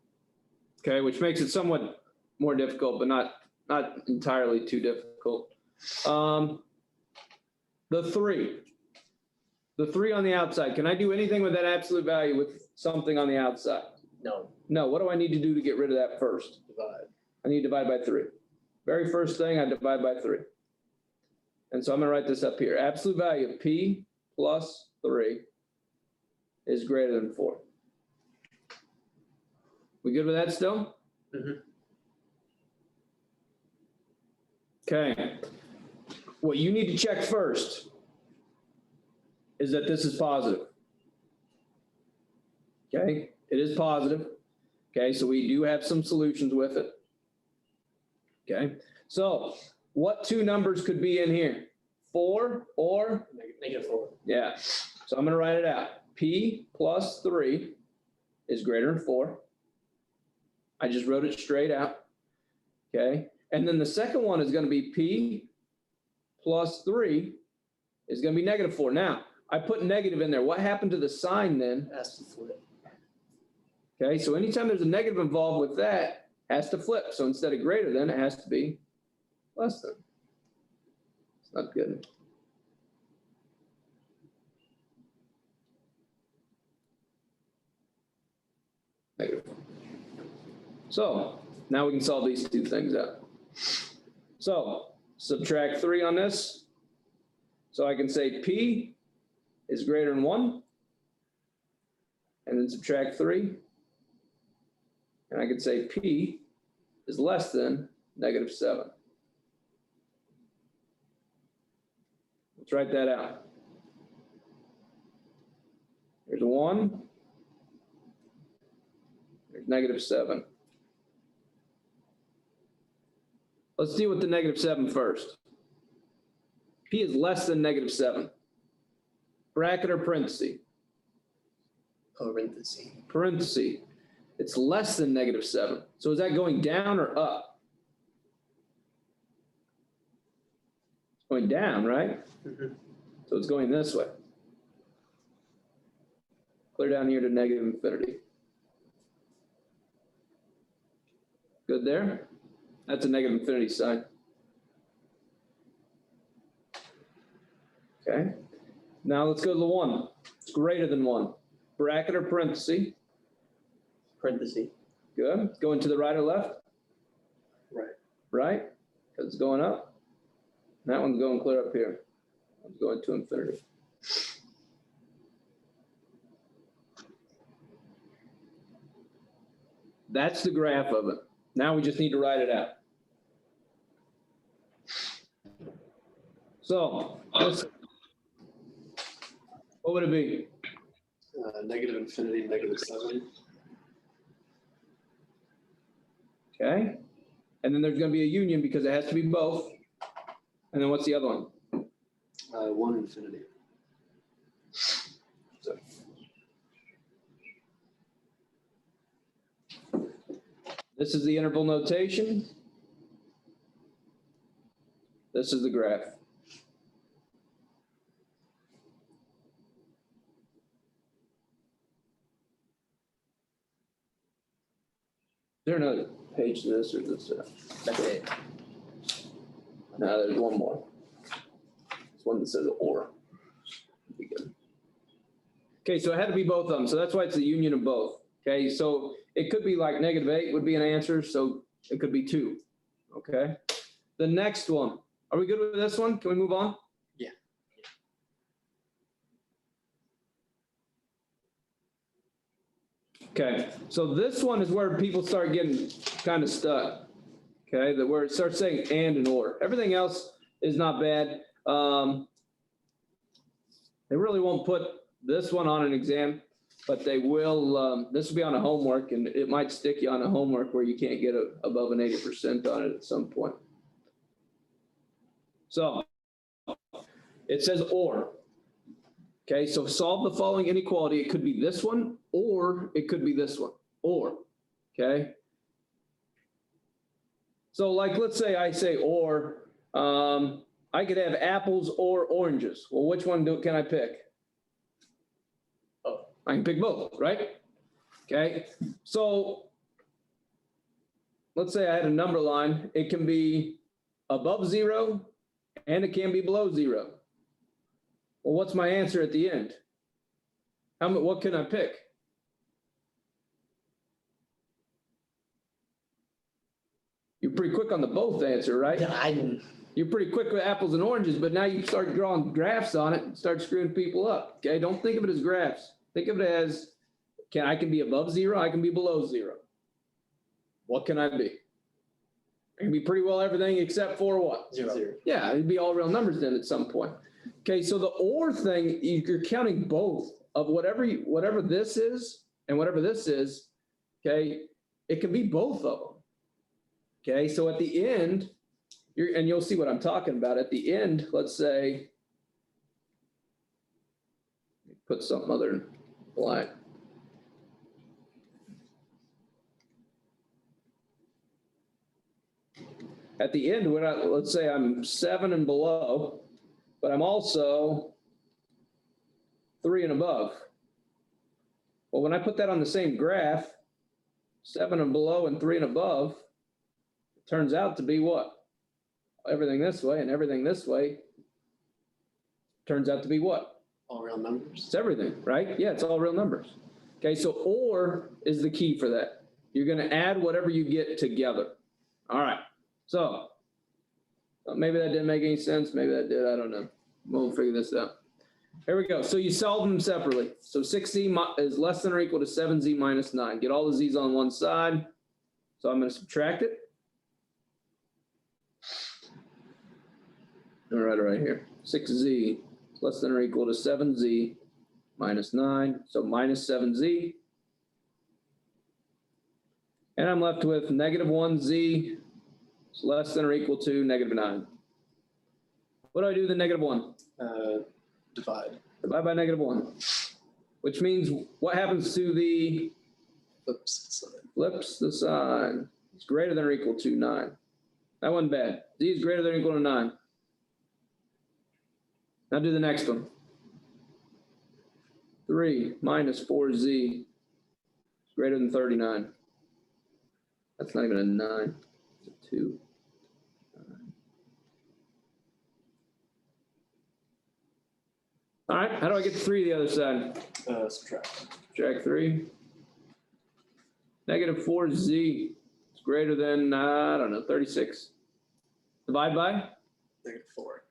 okay, which makes it somewhat more difficult, but not entirely too difficult. The 3 on the outside, can I do anything with that absolute value with something on the outside? No. No, what do I need to do to get rid of that first? Divide. I need to divide by 3. Very first thing, I divide by 3. And so I'm gonna write this up here. Absolute value of P plus 3 is greater than 4. We good with that still? Mhm. Okay. What you need to check first is that this is positive. Okay, it is positive. Okay, so we do have some solutions with it. Okay, so what 2 numbers could be in here? 4 or? -4. Yeah, so I'm gonna write it out. P plus 3 is greater than 4. I just wrote it straight out. Okay, and then the second one is gonna be P plus 3 is gonna be -4. Now, I put negative in there. What happened to the sign then? Has to flip. Okay, so anytime there's a negative involved with that, it has to flip. So instead of greater than, it has to be less than. It's not good. Negative. So now we can solve these 2 things out. So subtract 3 on this. So I can say P is greater than 1. And then subtract 3. And I could say P is less than -7. Let's write that out. There's 1. There's -7. Let's deal with the -7 first. P is less than -7. Bracket or parenthesis? Parentheses. Parenthesis. It's less than -7. So is that going down or up? It's going down, right? Mhm. So it's going this way. Clear down here to -infinity. Good there? That's a -infinity sign. Okay. Now let's go to the 1. It's greater than 1. Bracket or parenthesis? Parentheses. Good. Going to the right or left? Right. Right? Because it's going up. That one's going clear up here. It's going to infinity. That's the graph of it. Now we just need to write it out. So, this, what would it be? -infinity, -7. Okay. And then there's going to be a union because it has to be both. And then what's the other one? 1 infinity. So, this is the interval notation. This is the graph. Is there another page to this or this? That's it. No, there's one more. It's one that says or. Be good. Okay, so it had to be both of them. So that's why it's the union of both. Okay, so it could be like -8 would be an answer. So it could be 2. Okay. The next one. Are we good with this one? Can we move on? Yeah. Okay, so this one is where people start getting kind of stuck. Okay, where it starts saying and or. Everything else is not bad. They really won't put this one on an exam, but they will. This will be on a homework, and it might stick you on a homework where you can't get above an 80% on it at some point. So it says or. Okay, so solve the following inequality. It could be this one, or it could be this one, or, okay? So like, let's say I say or, I could have apples or oranges. Well, which one can I pick? Oh, I can pick both, right? Okay, so let's say I had a number line. It can be above 0 and it can be below 0. Well, what's my answer at the end? What can I pick? You're pretty quick on the both answer, right? Yeah, You're pretty quick with apples and oranges, but now you start drawing graphs on it and start screwing people up. Okay, don't think of it as graphs. Think of it as, I can be above 0, I can be below 0. What can I be? I can be pretty well everything except for what? 0. Yeah, it'd be all real numbers then at some point. Okay, so the or thing, you're counting both of whatever this is and whatever this is, okay? It can be both of them. Okay, so at the end, and you'll see what I'm talking about. At the end, let's say, put something other line. At the end, let's say I'm 7 and below, but I'm also 3 and above. Well, when I put that on the same graph, 7 and below and 3 and above, it turns out to be what? Everything this way and everything this way turns out to be what? All real numbers. It's everything, right? Yeah, it's all real numbers. Okay, so or is the key for that. You're going to add whatever you get together. All right, so maybe that didn't make any sense. Maybe that did. I don't know. We'll figure this out. Here we go. So you solve them separately. So 6z is less than or equal to 7z minus 9. Get all the z's on one side. So I'm going to subtract it. I'm going to write it right here. 6z is less than or equal to 7z minus 9. So minus 7z. And I'm left with negative 1z is less than or equal to negative 9. What do I do with the negative 1? Divide. Divide by negative 1, which means what happens to the flips the sign? It's greater than or equal to 9. That wasn't bad. Z is greater than or equal to 9. Now do the next one. 3 minus 4z is greater than 39. That's not even a 9. It's a 2. All right, how do I get 3 the other side? Subtract. Subtract 3. Negative 4z is greater than, I don't know, 36. Divide by Negative 4.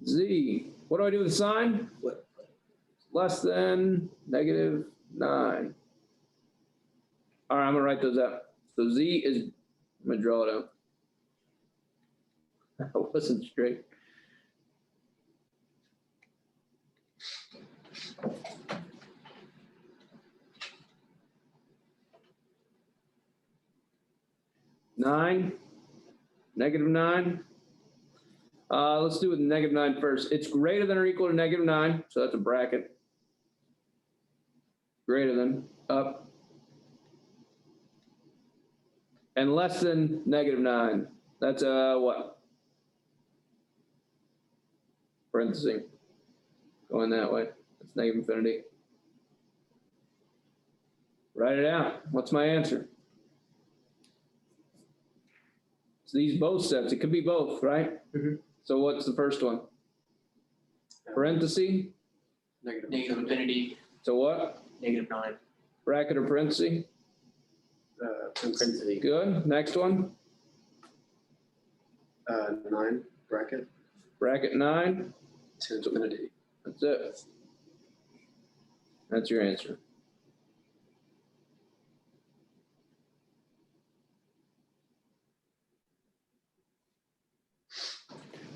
z. What do I do with the sign? Flip. Less than negative 9. All right, I'm gonna write those out. So z is, I'm gonna draw it out. That wasn't straight. Negative 9. Let's do with negative 9 first. It's greater than or equal to negative 9, so that's a bracket. Greater than, up. And less than negative 9. That's what? Parenthesis. Going that way. That's negative infinity. Write it out. What's my answer? So these both sets. It could be both, right? Mm-hmm. So what's the first one? Parenthesis. Negative infinity, So what? negative 9. Bracket or parenthesis? Parentheses. Good. Next one. 9 bracket Bracket 9. to infinity. That's it. That's your answer.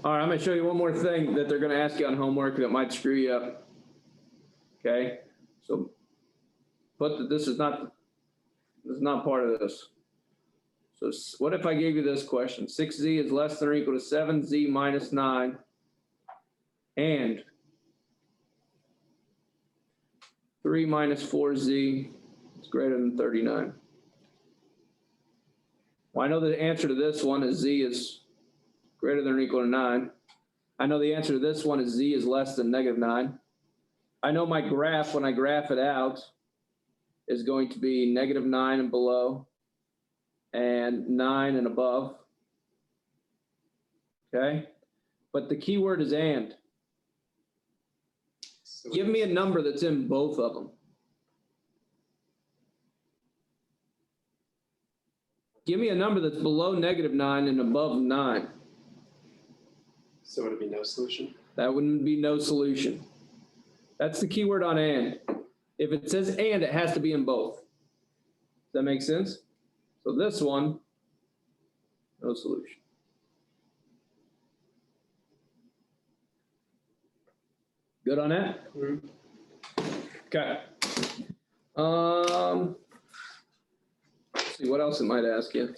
All right, I'm gonna show you one more thing that they're gonna ask you on homework that might screw you up. Okay, so, but this is not part of this. So what if I gave you this question? 6z is less than or equal to 7z minus 9 and 3 minus 4z is greater than 39. Well, I know the answer to this one is z is greater than or equal to 9. I know the answer to this one is z is less than negative 9. I know my graph, when I graph it out, is going to be negative 9 and below and 9 and above. Okay? But the key word is and. So Give me a number that's in both of them. Give me a number that's below negative 9 and above 9. So would it be no solution? That wouldn't be no solution. That's the key word on and. If it says and, it has to be in both. Does that make sense? So this one, no solution. Good on that? Okay. Let's see what else it might ask you.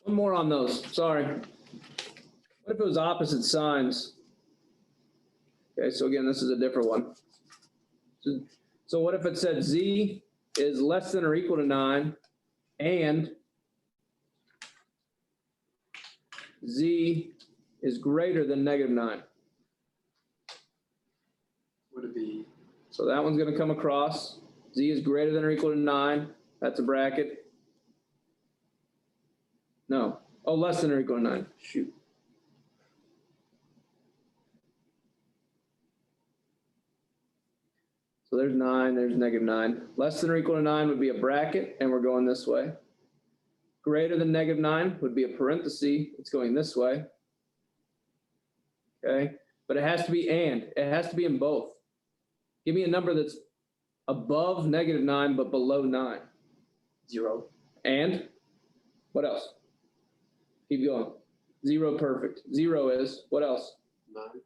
One more on those, sorry. What if it was opposite signs? Okay, so again, this is a different one. So what if it said z is less than or equal to 9 and z is greater than negative 9? Would it be So that one's gonna come across. Z is greater than or equal to 9. That's a bracket. No. Oh, less than or equal to 9. Shoot. So there's 9, there's negative 9. Less than or equal to 9 would be a bracket, and we're going this way. greater than -9 would be a parenthesis. It's going this way. Okay, but it has to be and. It has to be in both. Give me a number that's above -9 but below 9. 0. And what else? Keep going. 0, perfect. 0 is what else? 9.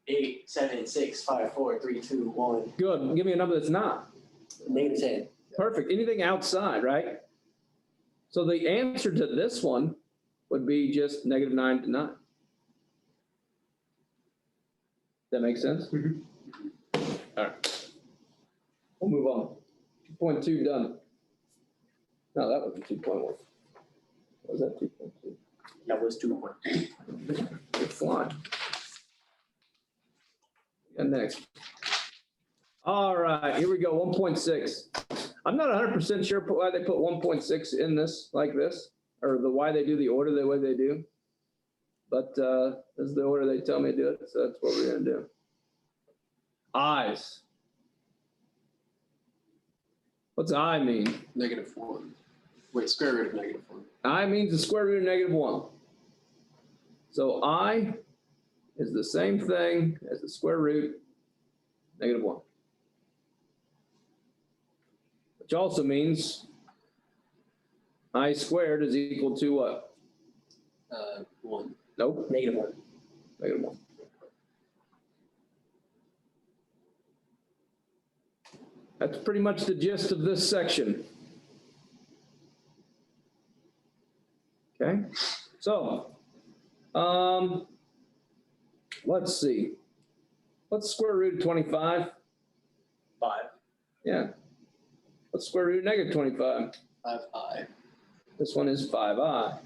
8, 7, 6, 5, 4, 3, 2, 1. Good. Give me a number that's not. -10. Perfect. Anything outside, right? So the answer to this one would be just -9 to 9. That makes sense? Mhm. All right. We'll move on. 2.2 done. No, that wasn't 2.1. Was that 2.2? That was 2. It's flying. And next. All right, here we go, 1.6. I'm not 100% sure why they put 1.6 in this like this, or why they do the order the way they do. But this is the order they tell me to do it, so that's what we're gonna do. Eyes. What's I mean? -1. Wait, square root of -1. I means the square root of -1. So I is the same thing as the square root -1. Which also means I squared is equal to what? 1. Nope, -1. -1. That's pretty much the gist of this section. Okay, so, let's see. What's square root of 25? 5. Yeah. What's square root of -25? 5i. This one is 5i.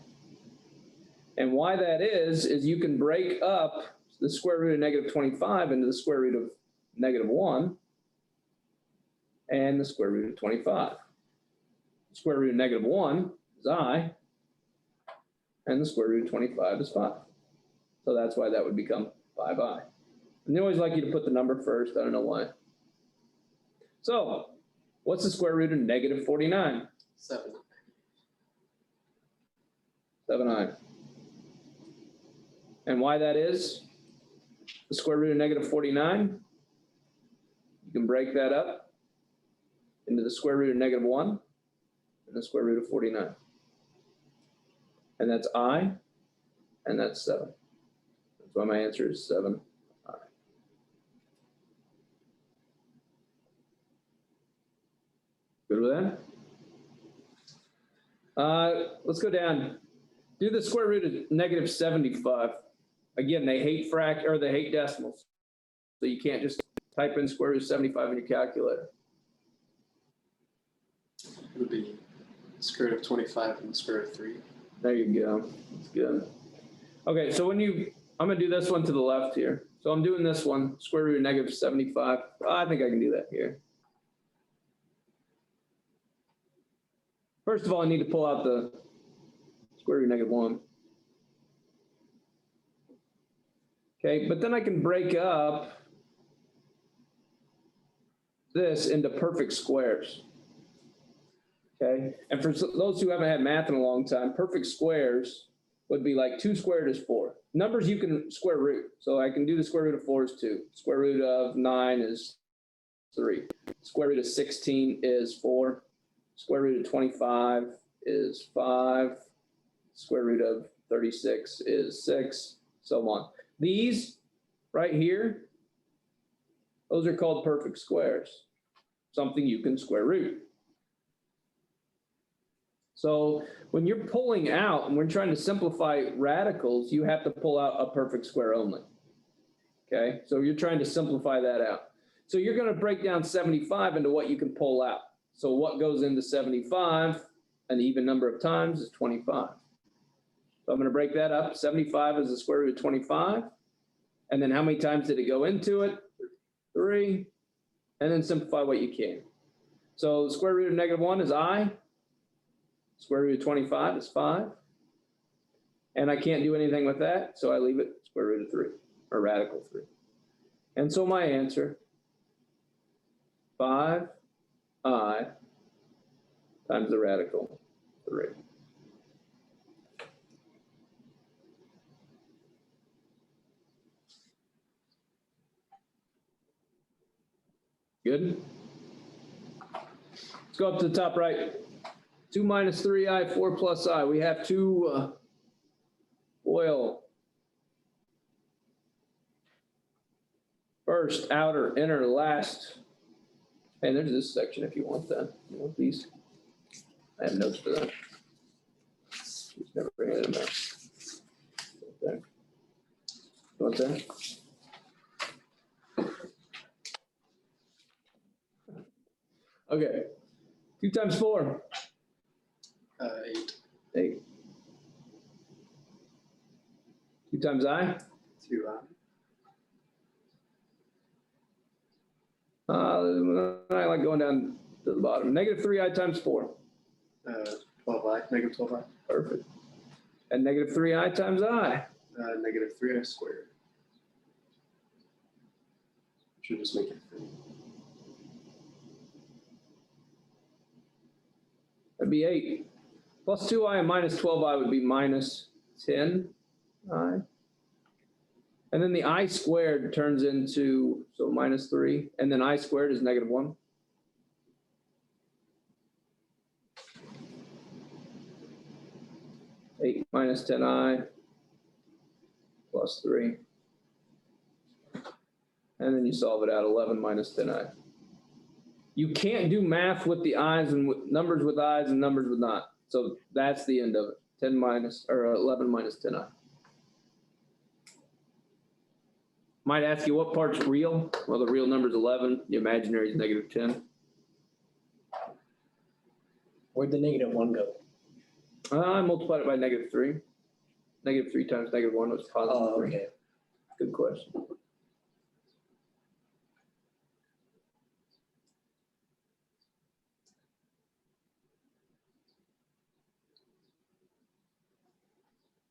And why that is you can break up the square root of -25 into the square root of -1 and the square root of 25. Square root of -1 is I, and the square root of 25 is 5. So that's why that would become 5i. And they always like you to put the number first. I don't know why. So what's the square root of -49? 7. 7i. And why that is, the square root of -49, you can break that up into the square root of -1 and the square root of 49. And that's I, and that's 7. That's why my answer is 7i. Good with that? Let's go down. Do the square root of -75. Again, they hate they hate decimals. So you can't just type in square root of 75 in your calculator. It would be square root of 25 and square root of 3. There you go. That's good. Okay, so I'm gonna do this one to the left here. So I'm doing this one, square root of -75. I think I can do that here. First of all, I need to pull out the square root of -1. Okay, but then I can break up this into perfect squares. Okay, and for those who haven't had math in a long time, perfect squares would be like 2 squared is 4. Numbers you can square root. So I can do the square root of 4 is 2. Square root of 9 is 3. Square root of 16 is 4. Square root of 25 is 5. Square root of 36 is 6, so on. These right here, those are called perfect squares, something you can square root. So when you're pulling out and we're trying to simplify radicals, you have to pull out a perfect square only. Okay, so you're trying to simplify that out. So you're going to break down 75 into what you can pull out. So what goes into 75 an even number of times is 25. So I'm going to break that up. 75 is the square root of 25. And then how many times did it go into it? 3. And then simplify what you can. So the square root of -1 is I. Square root of 25 is 5. And I can't do anything with that, so I leave it square root of 3, or radical 3. And so my answer, 5i times the radical 3. Good. Let's go up to the top right. 2 minus 3i, 4 plus I. We have two FOIL. First, outer, inner, last. And there's this section if you want that. You want these? I have notes for that. Just never bring it in there. Okay. You want that? Okay. 2 times 4. 8. 8. 2 times I. 2i. I like going down to the bottom. Negative 3i times 4. 12i. Negative 12i. Perfect. And negative 3i times I. Negative 3i squared. Should just make it 3. That'd be 8. Plus 2i and minus 12i would be minus 10i. And then the I squared turns into, so minus 3. And then I squared is negative 1. Eight minus 10i plus 3. And then you solve it out, 11 minus 10i. You can't do math with the i's and with numbers with i's and numbers with not. So that's the end of it. 10 minus, or 11 minus 10i. Might ask you what part's real? Well, the real number's 11. The imaginary is negative 10. Where'd the negative 1 go? I multiplied it by negative 3. Negative 3 times negative 1 was positive Oh, 3. okay. Good question.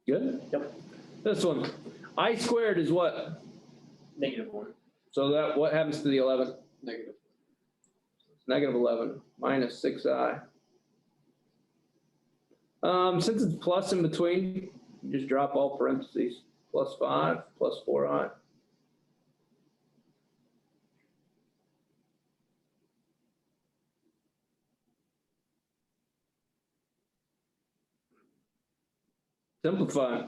Good? Yep. This one. I squared is what? Negative 1. So that, what happens to the 11? Negative. Negative 11 minus 6i. Since it's plus in between, you just drop all parentheses. Plus 5, plus 4i. Simplify.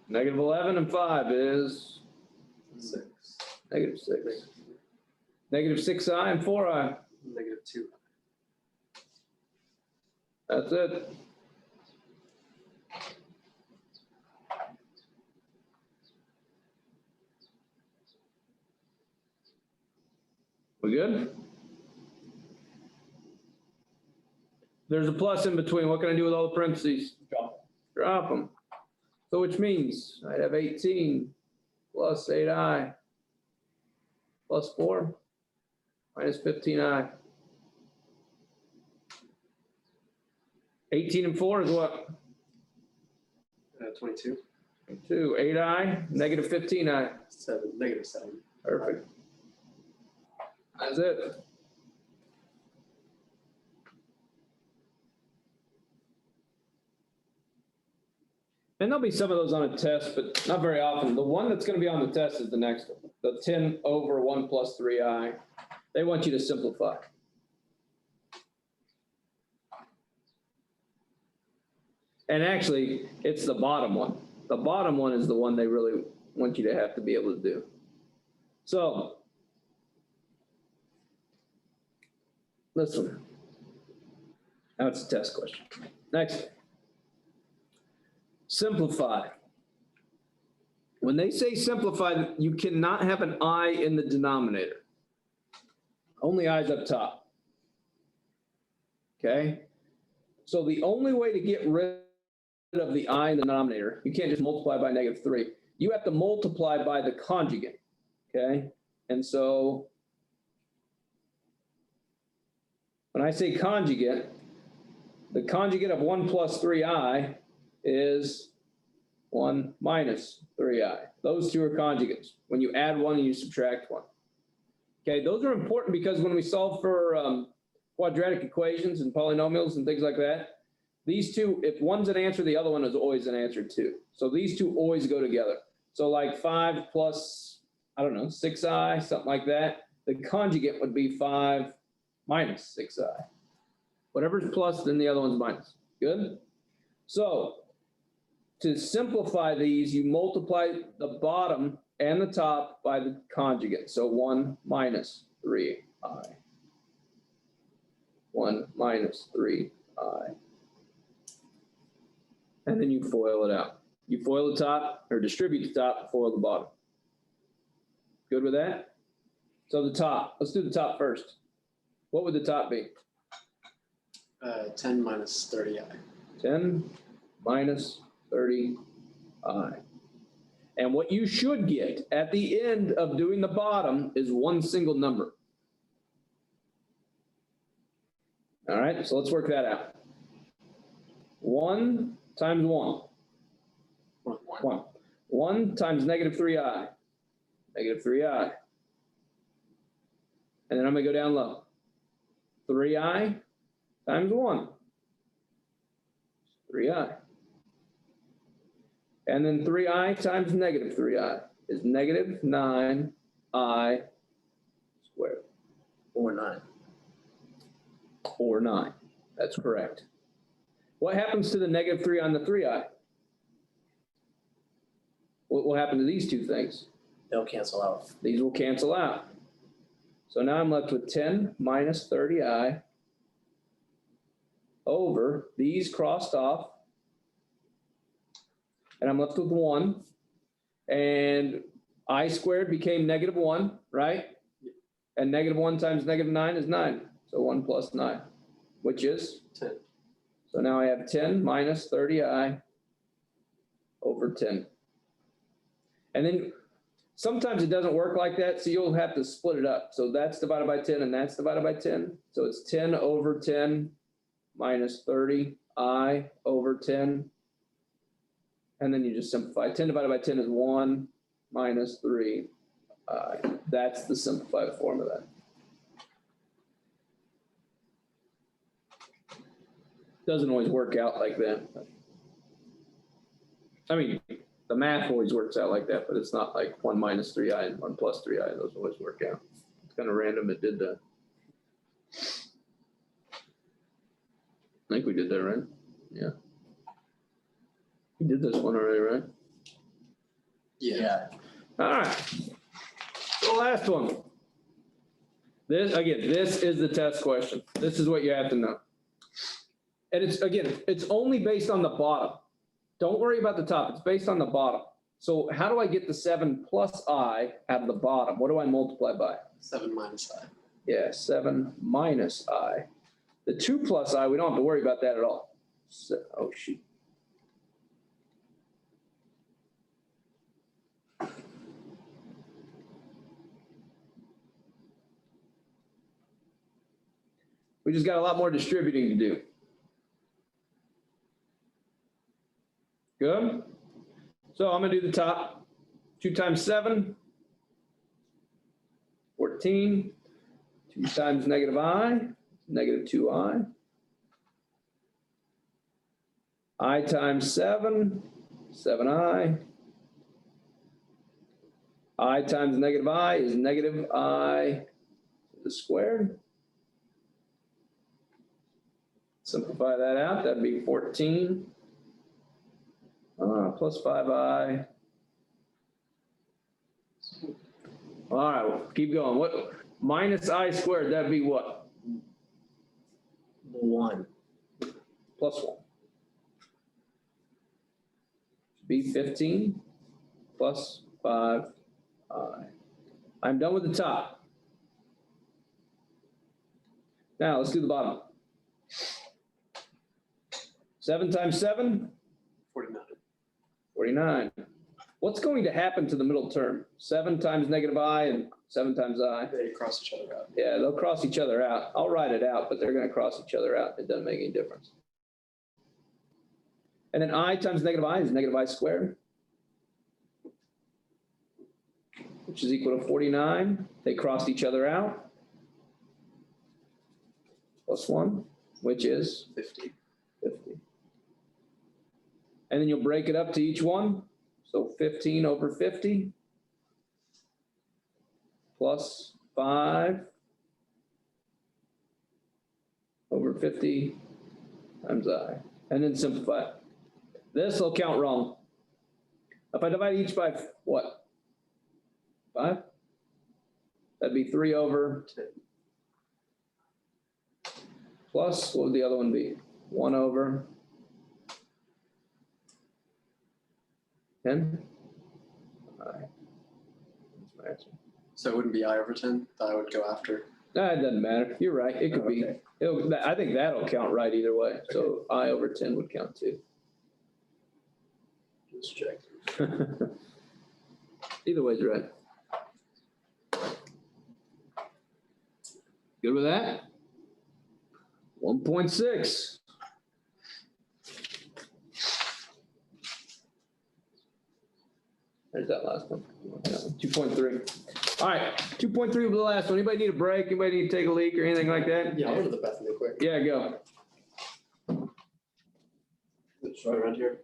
Negative 11 and 5 is 6. negative 6. Negative 6i and 4i. Negative 2. That's it. We good? There's a plus in between. What can I do with all the parentheses? Drop them. So which means I'd have 18 plus 8i plus 4 minus 15i. 18 and 4 is what? 22. 2. 8i, negative 15i. 7. Negative 7. Perfect. That's it. And there'll be some of those on a test, but not very often. The one that's going to be on the test is the next one. The 10 over 1 plus 3i. They want you to simplify. And actually, it's the bottom one. The bottom one is the one they really want you to have to be able to do. So, listen. Now it's a test question. Next. Simplify. When they say simplify, you cannot have an I in the denominator. Only I's up top. Okay? So the only way to get rid of the I in the denominator, you can't just multiply by negative 3. You have to multiply by the conjugate. Okay? And so when I say conjugate, the conjugate of 1 plus 3i is 1 minus 3i. Those two are conjugates. When you add 1 and you subtract 1. Okay, those are important because when we solve for quadratic equations and polynomials and things like that, these two, if one's an answer, the other one is always an answer too. So these two always go together. So like 5 plus, I don't know, 6i, something like that. the conjugate would be 5 minus 6i. Whatever's plus, then the other one's minus. Good? So to simplify these, you multiply the bottom and the top by the conjugate. So 1 minus 3i. 1 minus 3i. And then you FOIL it out. You FOIL the top, or distribute the top, FOIL the bottom. Good with that? So the top, let's do the top first. What would the top be? 10 minus 30i. 10 minus 30i. And what you should get at the end of doing the bottom is one single number. All right, so let's work that out. 1 times 1. 1. 1 times negative 3i. Negative 3i. And then I'm going to go down low. 3i times 1. 3i. And then 3i times negative 3i is negative 9i squared. Or 9. Or 9. That's correct. What happens to the negative 3 on the 3i? What will happen to these two things? They'll cancel out. These will cancel out. So now I'm left with 10 minus 30i over these crossed off. And I'm left with 1. And I squared became negative 1, right? And negative 1 times negative 9 is 9. So 1 plus 9, which is 10. So now I have 10 minus 30i over 10. And then sometimes it doesn't work like that, so you'll have to split it up. So that's divided by 10 and that's divided by 10. So it's 10 over 10 minus 30i over 10. And then you just simplify. 10 divided by 10 is 1 minus 3i. That's the simplified form of that. Doesn't always work out like that. I mean, the math always works out like that, but it's not like 1 minus 3i and 1 plus 3i. Those always work out. It's kind of random it did that. I think we did that, right? Yeah. We did this one already, right? Yeah. All right. The last one. This is the test question. This is what you have to know. And it's only based on the bottom. Don't worry about the top. It's based on the bottom. So how do I get the 7 plus I out of the bottom? What do I multiply by? 7 minus I. Yeah, 7 minus I. The 2 plus I, we don't have to worry about that at all. So, oh, shoot. We just got a lot more distributing to do. Good. So I'm going to do the top. 2 times 7, 14. 2 times negative I, negative 2i. I times 7, 7i. I times negative I is negative I to the squared. Simplify that out. That'd be 14. Plus 5i. All right, well, keep going. What minus I squared, that'd be what? 1. Plus 1. Be 15 plus 5i. I'm done with the top. Now let's do the bottom. 7 times 7? 49. 49. What's going to happen to the middle term? 7 times negative I and 7 times I. They cross each other out. Yeah, they'll cross each other out. I'll write it out, but they're going to cross each other out. It doesn't make any difference. And then I times negative I is negative I squared, which is equal to 49. They crossed each other out. Plus 1, which is 50. 50. And then you'll break it up to each one. So 15 over 50 plus 5 over 50 times I, and then simplify it. This will count wrong. If I divide each by what? 5? That'd be 3 over 10. Plus, what would the other one be? 1 over 10? All right. That's my answer. So it wouldn't be I over 10, that I would go after. Nah, it doesn't matter. You're right. It could be. Okay. I think that'll count right either way. So I over 10 would count too. Just check. Either way's right. Good with that? 1.6. There's that last one. 2.3. All right, 2.3 will be the last one. Anybody need a break? Anybody need to take a leak or anything like that? Yeah, I'll go to the bathroom real quick. Yeah, go. It's right around here.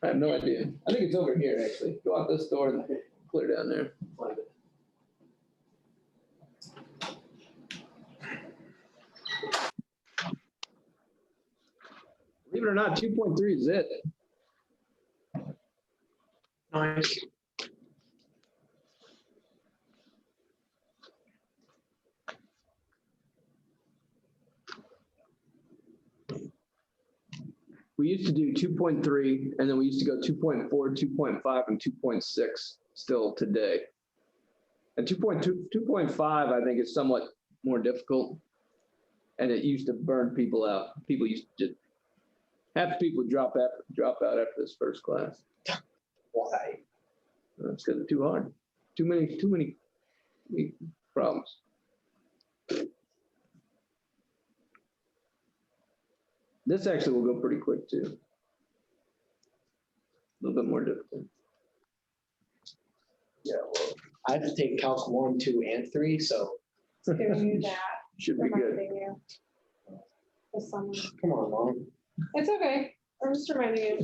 I have no idea. I think it's over here, actually. Go out this door and clear down there. Find it. Believe it or not, 2.3 is it. Nice. We used to do 2.3, and then we used to go 2.4, 2.5, and 2.6 still today. And 2.5, I think, is somewhat more difficult. And it used to burn people out. People used to just, half the people would drop out after this first class. Why? That's because it's too hard. Too many problems. This actually will go pretty quick too. A little bit more difficult. Yeah, well, I have to take Calc 1, 2, and 3, so It's giving you that, Should be good. reminding you. This summer. come on, Mom. It's okay. I'm just reminding you.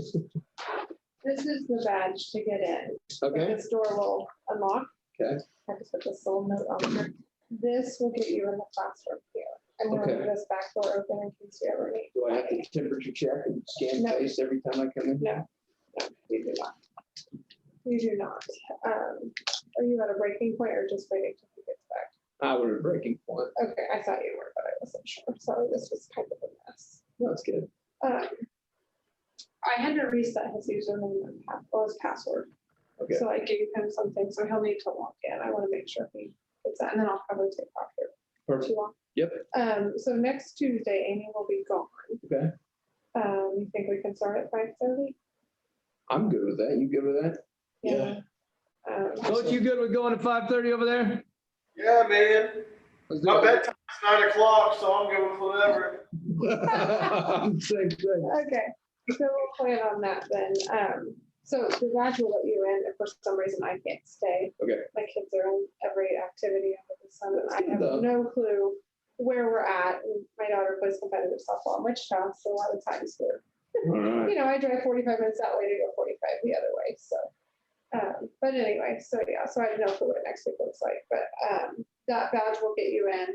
This is the badge to get in. Okay, This door will unlock. Okay. I just put this little note on here. This will get you in the classroom here. I'm gonna leave Okay. this back door open in case you ever need. do I have to temperature check and scan No. face every time I come in? No, you do not. You do not. Are you at a breaking point or just waiting till he gets back? I would have breaking point. Okay, I thought you were, but I wasn't sure. Sorry, this was kind of a mess. That's good. I had to reset his username and his password. Okay. So I gave him something, so he'll need to log in. I want to make sure he gets that, and then I'll probably take off here. Perfect. Too long. Yep. So next Tuesday, Amy will be gone. Okay. You think we can start at 5:30? I'm good with that. You good with that? Yeah. Coach, you good with going at 5:30 over there? Yeah, man. Let's do My it. bedtime's 9 o'clock, so I'm good with whatever. Same thing. Okay, so we'll plan on that then. So the badge will let you in if for some reason I can't stay. Okay. My kids are in every activity under the sun, and I That's have good, though. no clue where we're at. And my daughter plays competitive softball in Wichita, so a lot of times we're, All right. you know, I drive 45 minutes that way to go 45 the other way, so. But anyway, so yeah, so I have no clue what next week looks like, but that badge will get you in.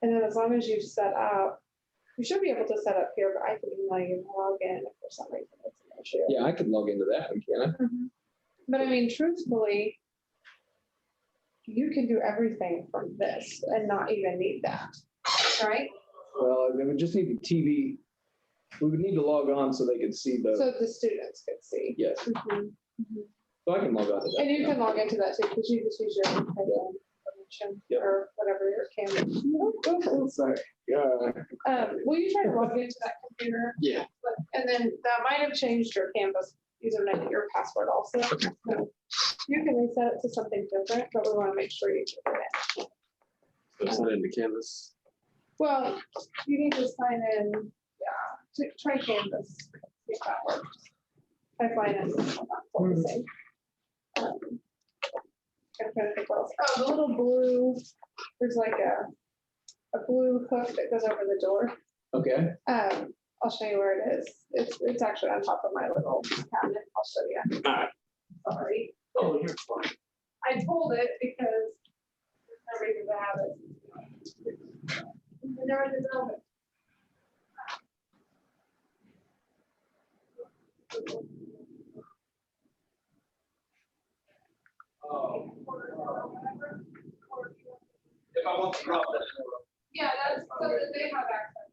And then as long as you set up, you should be able to set up here, but I can email you and log in if for some reason it's an issue. Yeah, I can log into that one, can I? Mhm. But I mean, truthfully, you can do everything from this and not even need that, right? Well, we would just need the TV. We would need to log on so they could see the, So the students could see. yes, Mhm, mhm. so I can log on to that. And you can log into that too, because you just use your information Yep. or whatever your Canvas. Oh, Sorry. Yeah. Will you try to log into that computer? Yeah. And then that might have changed your Canvas username, your password also. So you can reset it to something different, but we want to make sure you get it. It's not into Canvas. Well, you need to sign in, try Canvas, see if that works. I find it not all the same. I'm trying to think what else. Oh, the little blue, there's like a blue hook that goes over the door. Okay. I'll show you where it is. It's actually on top of my little cabinet. I'll show you. Alright. Sorry. Oh, you're fine. I pulled it because there's no reason to have it never did that. If I want to drop that. Yeah, that's so that they have access.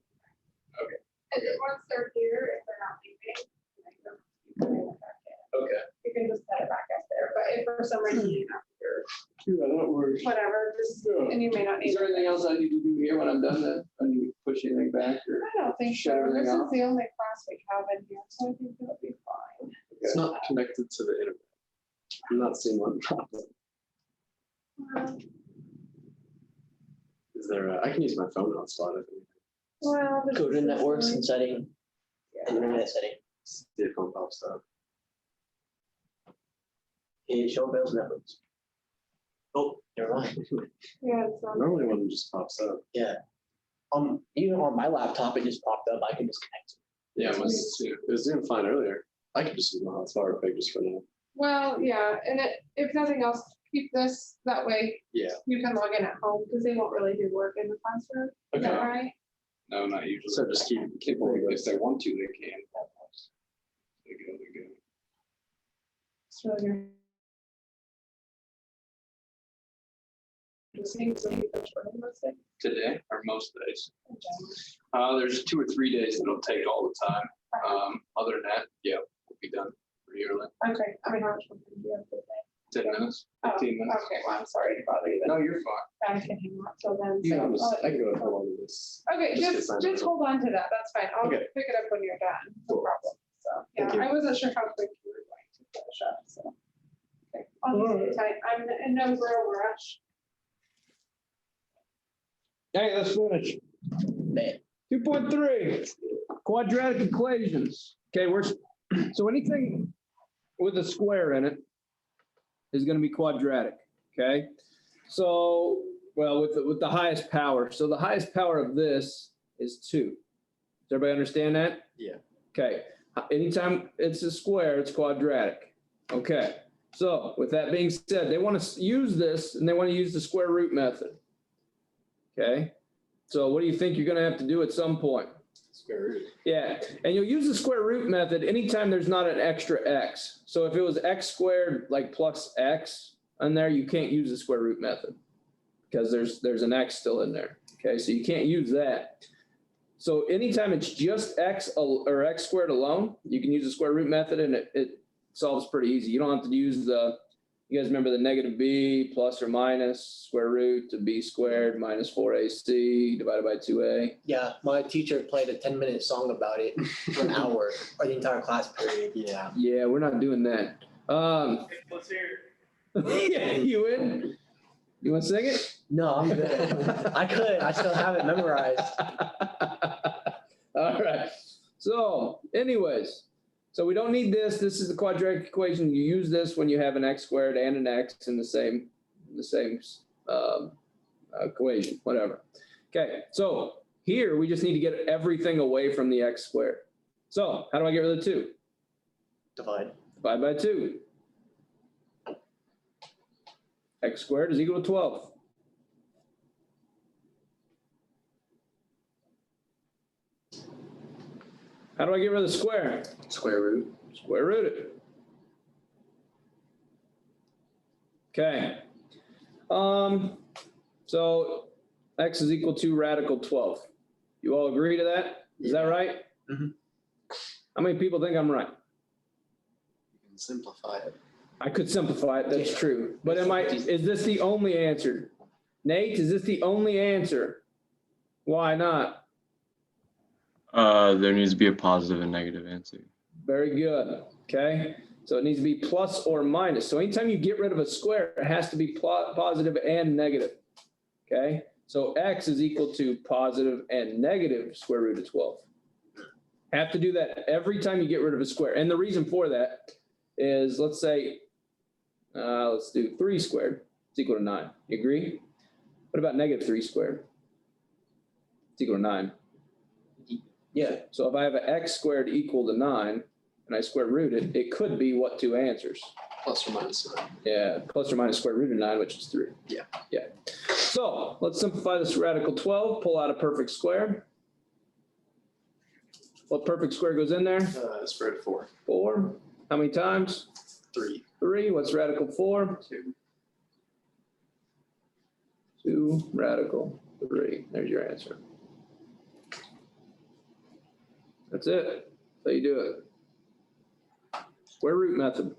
Okay. And then once they're here, if they're not leaving, like, you can bring it back in. Okay. You can just set it back up there, but if for some reason you have your, Yeah, that works. whatever, just, and you may not Is need. there anything else I need to do here when I'm done then? I need to push anything back or? I don't think so. Shut everything This is off? the only class we have in here, so I think it'll be fine. It's not connected to the internet. I'm not seeing one problem. Is there, I can use my phone hotspot if Well. this Go to is networks fine. and setting, internet setting. the phone pops up. It show Bill's networks. Oh, never mind. Yeah, it's not. Normally one just pops up. Even on my laptop, it just popped up. I can just connect. Yeah, it was doing fine earlier. I could just use my hotspot real quick just for now. Well, yeah, and if nothing else, keep this, that way Yeah. you can log in at home, because they won't really do work in the classroom. Is that Okay. right? No, not usually. So just keep If they want to, they can. They go. It's really good. Just seeing some people joining us, like, Today or most days. There's 2 or 3 days that'll take all the time. Other than that, yeah, we'll be done pretty early. Okay, I mean, how much work do you have today? 10 minutes, Oh, 15 minutes. Okay, well, I'm sorry to bother you, No, then you're fine. I can hang out till then. Yeah, so I can go ahead and hold on to this. Okay, just get just signed up. hold on to that, that's fine, I'll Okay. pick it up when you're done, no Cool. problem, so, Thank yeah, you. I wasn't sure how quick you were going to finish up, so. Okay, I'll just sit tight, I'm in no real rush. Hey, let's finish. Man. 2.3, quadratic equations. Okay, so anything with a square in it is gonna be quadratic, okay? So, well, with the highest power. So the highest power of this is 2. Does everybody understand that? Yeah. Okay, anytime it's a square, it's quadratic. Okay, so with that being said, they want to use this and they want to use the square root method. Okay, so what do you think you're going to have to do at some point? Square root. Yeah, and you'll use the square root method anytime there's not an extra x. So if it was x squared like plus x in there, you can't use the square root method because there's an x still in there. Okay, so you can't use that. So anytime it's just x or x squared alone, you can use the square root method and it solves pretty easy. You don't have to use you guys remember the negative b plus or minus square root of b squared minus 4ac divided by 2a. Yeah, my teacher played a 10-minute song about it for an hour or the entire class period. Yeah. Yeah, we're not doing that. Let's hear it. Yeah, you in? You want to sing it? No, I'm good. I still have it memorized. All right. So anyways, so we don't need this. This is the quadratic equation. You use this when you have an x squared and an x in the same equation, whatever. Okay, so here we just need to get everything away from the x squared. So how do I get rid of the 2? Divide. Divide by 2. X squared is equal to 12. How do I get rid of the square? Square root. Square root it. Okay. So x is equal to radical 12. You all agree to that? Is that right? Mhm. How many people think I'm right? You can simplify it. I could simplify it, that's Yeah. true. But is this the only answer? Nate, is this the only answer? Why not? There needs to be a positive and negative answer. Very good, okay? So it needs to be plus or minus. So anytime you get rid of a square, it has to be positive and negative, okay? So x is equal to positive and negative square root of 12. Have to do that every time you get rid of a square. And the reason for that is, let's say, let's do 3 squared. It's equal to 9. You agree? What about negative 3 squared? It's equal to 9. Yeah, so if I have an x squared equal to 9 and I square root it, it could be what 2 answers? Plus or minus 9. Yeah, plus or minus square root of 9, which is 3. Yeah. Yeah. So let's simplify this radical 12, pull out a perfect square. What perfect square goes in there? Square root of 4. 4. How many times? 3. 3. What's radical 4? 2. 2 radical 3. There's your answer. That's it. That's how you do it. Square root method.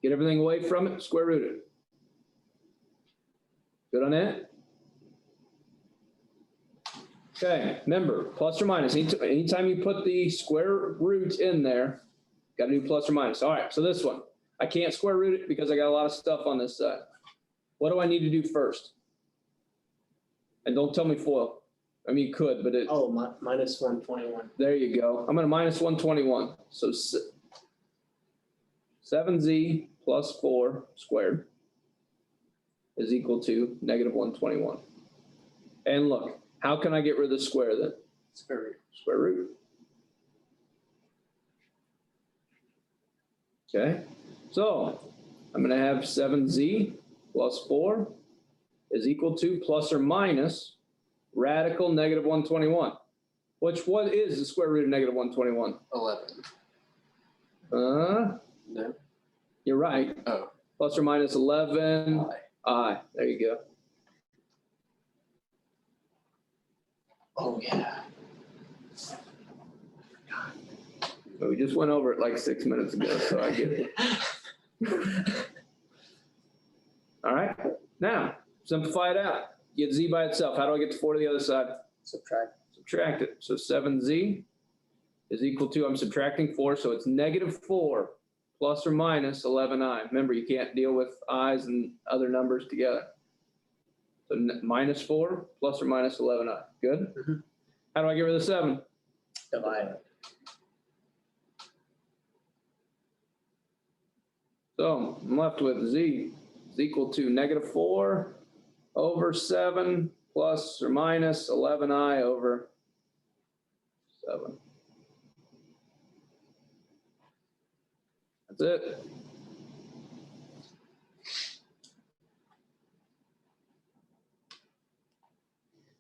Get everything away from it, square root it. Good on that? Okay, remember, plus or minus. Anytime you put the square root in there, got to do plus or minus. All right, so this one, I can't square root it because I got a lot of stuff on this side. What do I need to do first? And don't tell me FOIL. I mean, you could, but it, Oh, minus 121. there you go. I'm going to minus 121. So 7z plus 4 squared is equal to negative 121. And look, how can I get rid of the square then? Square root. Square root. Okay, so I'm going to have 7z plus 4 is equal to plus or minus radical negative 121. What is the square root of negative 121? 11. No. You're right. Oh. Plus or minus 11. I. There you go. Oh, yeah. We just went over it like 6 minutes ago, so I get it. All right, now simplify it out. Get z by itself. How do I get the 4 to the other side? Subtract it. So 7z is equal to, I'm subtracting 4, so it's negative 4 plus or minus 11i. Remember, you can't deal with i's and other numbers together. So minus 4 plus or minus 11i. Good? Mm-hmm. How do I get rid of the 7? Divide. So I'm left with z is equal to negative 4 over 7 plus or minus 11i over 7. That's it.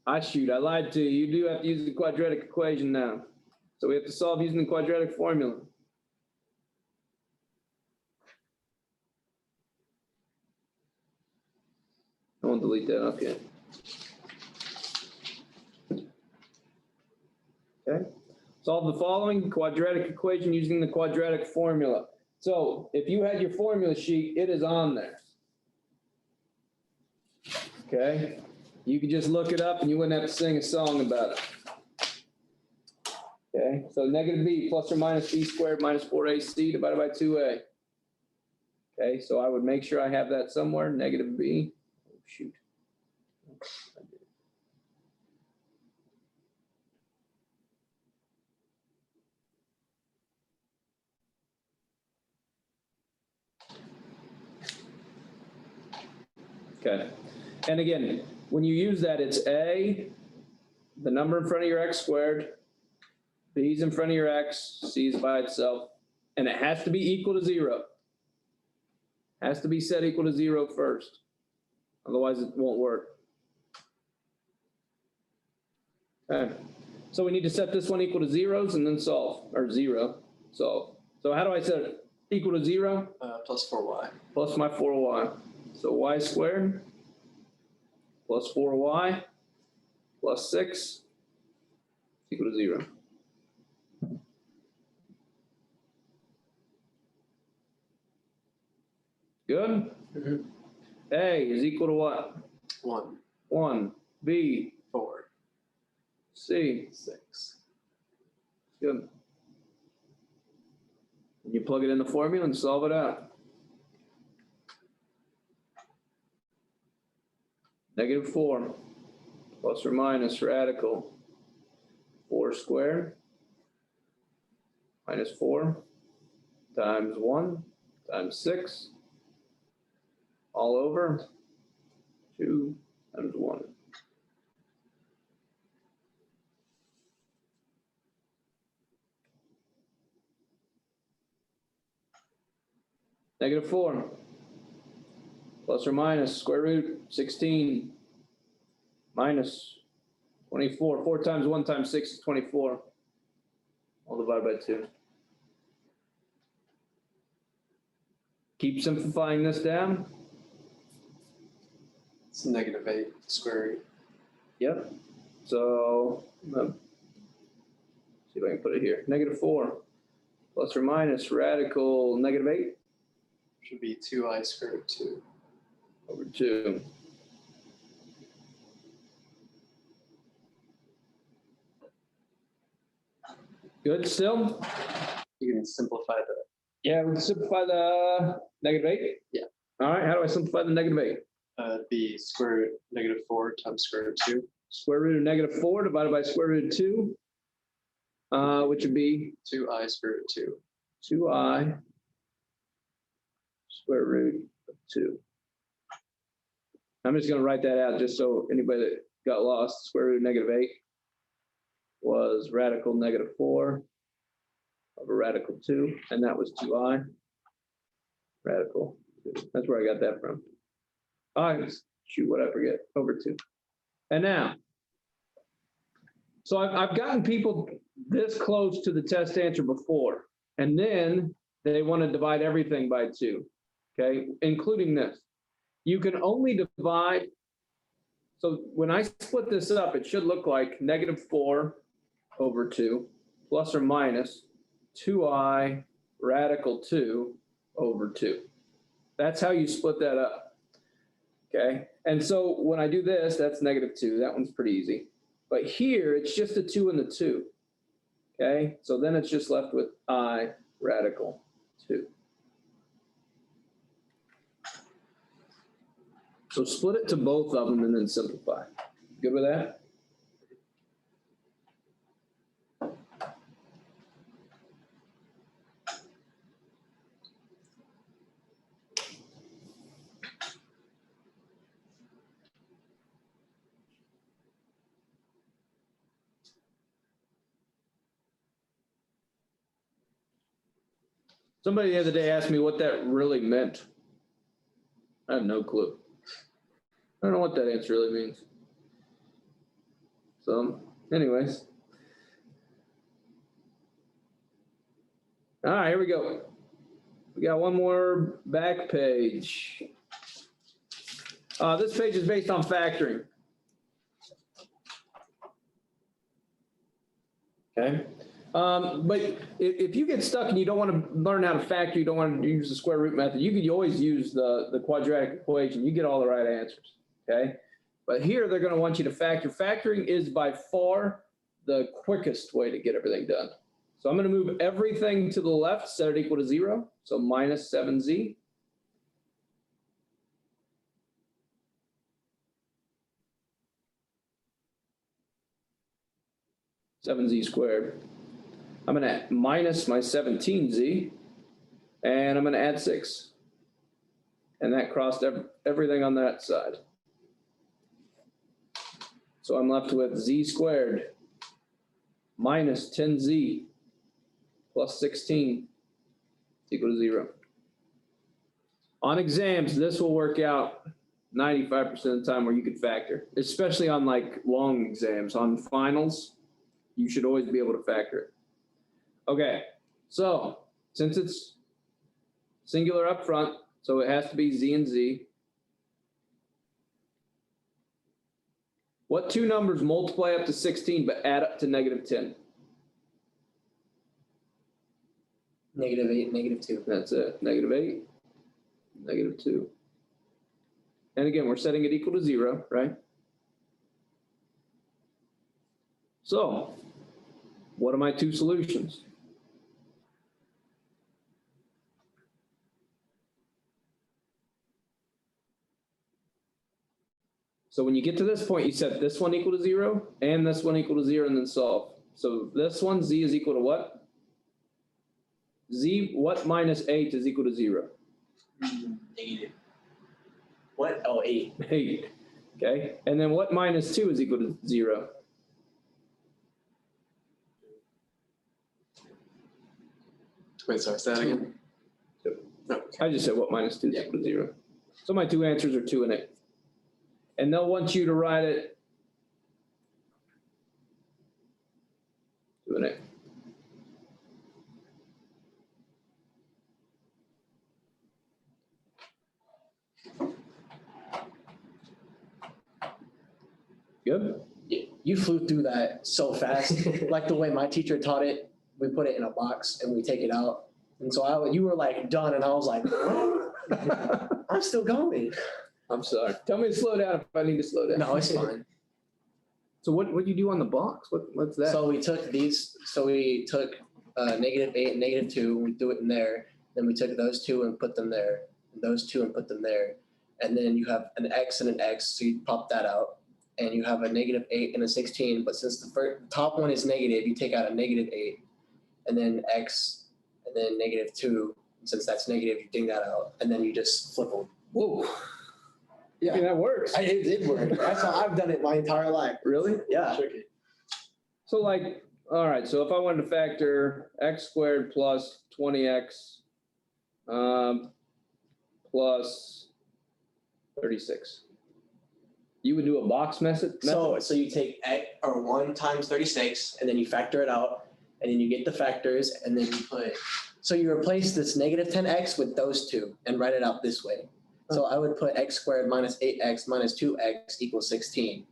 I lied to you. You do have to use the quadratic equation now. So we have to solve using the quadratic formula. I won't delete that, okay. Okay, solve the following quadratic equation using the quadratic formula. So if you had your formula sheet, it is on there. Okay, you could just look it up and you wouldn't have to sing a song about it. Okay, so negative b plus or minus b squared minus 4ac divided by 2a. Okay, so I would make sure I have that somewhere, negative b. Oh, shoot. Okay, and again, when you use that, it's a, the number in front of your x squared, b's in front of your x, c's by itself, and it has to be equal to 0. Has to be set equal to 0 first, otherwise it won't work. Okay, so we need to set this one equal to zeros and then solve, or 0, solve. So how do I set it? Equal to 0? Plus 4y. Plus my 4y. So y squared plus 4y plus 6 equal to 0. Good? Mm-hmm. A is equal to what? 1. 1. B. 4. C. 6. Good. You plug it in the formula and solve it out. Negative 4 plus or minus radical 4 squared minus 4 times 1 times 6 all over 2 times 1. -4. Plus or minus square root 16 minus 24. 4 times 1 times 6 is 24. All divided by 2. Keep simplifying this down. It's -8 square root. Yep. So, see if I can put it here. -4 plus or minus radical -8 Should be 2i square root 2. over 2. Good still? You can simplify the, Yeah, we can simplify the -8? Yeah. All right, how do I simplify the -8? be square root -4 times square root 2. Square root of -4 divided by square root of 2, which would be 2i square root 2. 2i square root of 2. I'm just going to write that out just so anybody that got lost. Square root of -8 was radical -4 over radical 2, and that was 2i radical 2. That's where I got that from. Shoot, what I forget, over 2. And now, so I've gotten people this close to the test answer before, and then they want to divide everything by 2, okay, including this. You can only divide, so when I split this up, it should look like -4 over 2 plus or minus 2i radical 2 over 2. That's how you split that up, okay? And so when I do this, that's -2. That one's pretty easy. But here, it's just a 2 and the 2, okay? So then it's just left with I radical 2. So split it to both of them and then simplify. Good with that? Somebody the other day asked me what that really meant. I have no clue. I don't know what that answer really means. So, anyways. All right, here we go. We got one more back page. This page is based on factoring. Okay. But if you get stuck and you don't want to learn how to factor, you don't want to use the square root method, you always use the quadratic equation. You get all the right answers, okay? But here they're going to want you to factor. Factoring is by far the quickest way to get everything done. So I'm going to move everything to the left, set it equal to 0. So minus 7z. (7z squared). I'm going to minus my 17z, and I'm going to add 6. And that crossed everything on that side. So I'm left with z squared minus 10z plus 16 is equal to 0. On exams, this will work out 95% of the time where you could factor, especially on like long exams. On finals, you should always be able to factor it. Okay, so since it's singular up front, so it has to be z and z. What two numbers multiply up to 16 but add up to -10? -8, -2. That's it, -8, -2. And again, we're setting it equal to 0, right? So, what are my two solutions? So when you get to this point, you set this one equal to 0 and this one equal to 0 and then solve. So this one, z is equal to what? Z, what minus 8 is equal to 0? Negative. What? Oh, 8. 8, okay? And then what minus 2 is equal to 0? Wait, sorry, say that again. I just said what minus 2 is equal to 0. So my two answers are 2 and 8. And they'll want you to write it 2 and 8. Good? You flew through that so fast, like the way my teacher taught it. We put it in a box and we take it out. And so you were like done, and I was like, I'm still going. I'm sorry. Tell me to slow down if I need to slow down. No, it's fine. So what do you do on the box? What's that? So we took these. So we took -8 and -2. And we threw it in there. Then we took those two and put them there. And those two and put them there. And then you have an X and an X. So you pop that out. And you have a -8 and a 16. But since the top one is negative, you take out a -8, and then X, and then -2. Since that's negative, you ding that out, and then you just flip them. Whoa. Yeah. I mean, that works. It did work. That's how I've done it my entire life. Really? Yeah. Tricky. So like, all right, so if I wanted to factor x squared plus 20x plus 36. You would do a box method? So you take 1 times 36, and then you factor it out, and then you get the factors, and then you put. So you replace this -10x with those two, and write it out this way. So I would put x squared minus 8x minus 2x equals 16,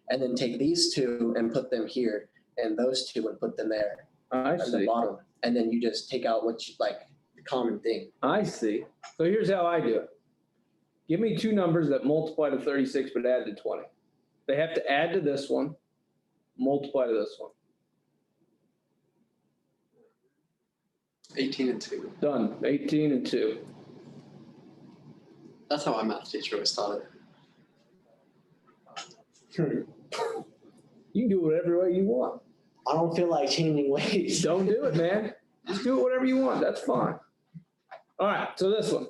and then take these two and put them here, and those two and put them there I at the see. bottom, and then you just take out what you like the common thing. I see. So here's how I do it. Give me two numbers that multiply to 36 but add to 20. They have to add to this one, multiply to this one. 18 and 2. Done. 18 and 2. That's how my math teacher always taught it. You can do it whatever way you want. I don't feel like changing ways. Don't do it, man. Just do it whatever you want. That's fine. All right, so this one.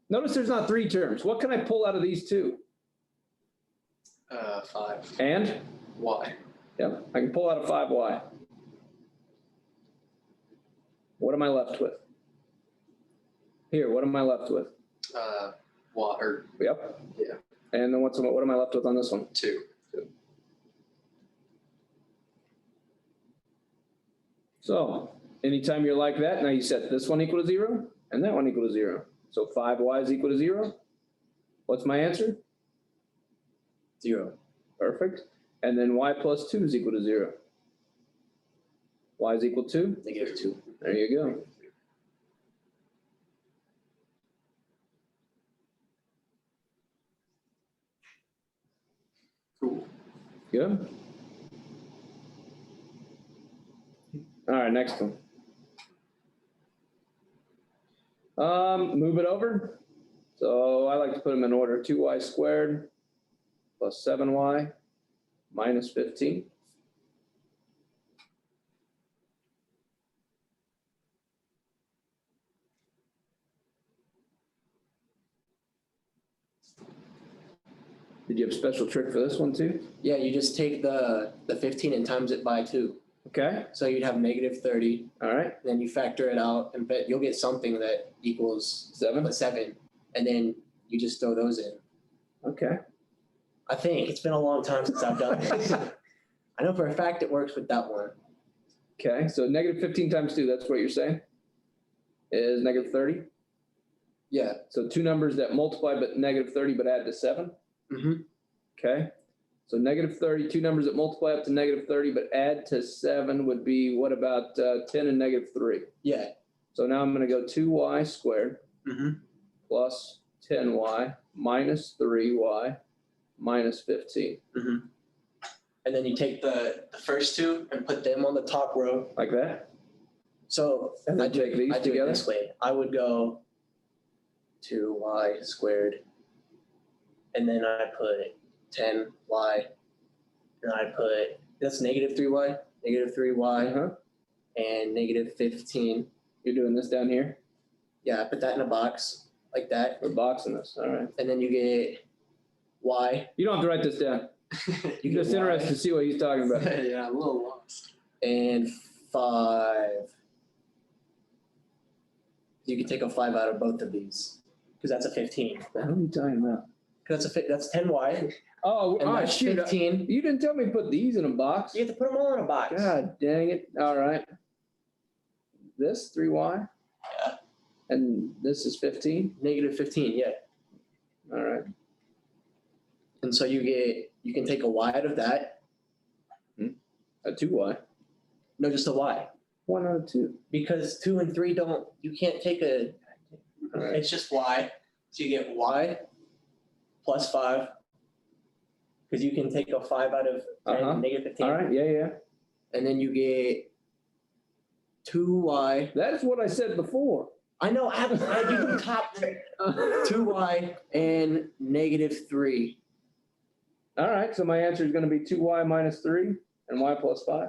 Notice there's not 3 terms. What can I pull out of these two? 5. And? Y. Yep, I can pull out a 5y. What am I left with? Here, what am I left with? Y, or Yep. Yeah. And then what am I left with on this one? 2. So anytime you're like that, now you set this one equal to 0 and that one equal to 0. So 5y is equal to 0. What's my answer? 0. Perfect. And then y plus 2 is equal to 0. Y is equal to? -2. There you go. Cool. Good. All right, next one. Move it over. So I like to put them in order. 2y squared plus 7y minus 15. Did you have a special trick for this one too? Yeah, you just take the 15 and times it by 2. Okay, So you'd have -30, all right, then you factor it out, and you'll get something that equals 7. 7, and then you just throw those in. Okay, I think it's been a long time since I've done this. I know for a fact it works with that one. okay, so -15 times 2, that's what you're saying? Is -30? Yeah. So two numbers that multiply but -30 but add to 7? Mm-hmm. Okay, so -30, two numbers that multiply up to -30 but add to 7 would be, what about 10 and -3? Yeah. So now I'm gonna go 2y squared Mm-hmm. plus 10y minus 3y minus 15, Mm-hmm. And then you take the first two and put them on the top row. like that? So And then I do take these I do it together? this way. I would go 2y squared, and then I put 10y, and I put, that's -3y, -3y, Uh-huh. and -15. You're doing this down here? Yeah, I put that in a box like that, We're boxing this, all right. and then you get y. You don't have to write this down. You You're just get y interested to see what he's talking about. Yeah, I'm a little lost. and 5. You can take a 5 out of both of these, because that's a 15. What are you talking about? Because that's 10y, Oh, and that's shoot. 15. You didn't tell me to put these in a box. You have to put them all in a box. God dang it. All right. This 3y? Yeah. And this is 15? Negative 15, yeah. All right. And so you can take a y out of that. A 2y. No, just a y. 1 out of 2. Because 2 and 3 you can't take All right. it's just y. So you get y plus 5. Because you can take a 5 out of 10, negative 15. All right. Yeah. And then you get 2y. That's what I said before. I know, I you can top 2y and negative 3. All right. So my answer is going to be 2y minus 3 and y plus 5.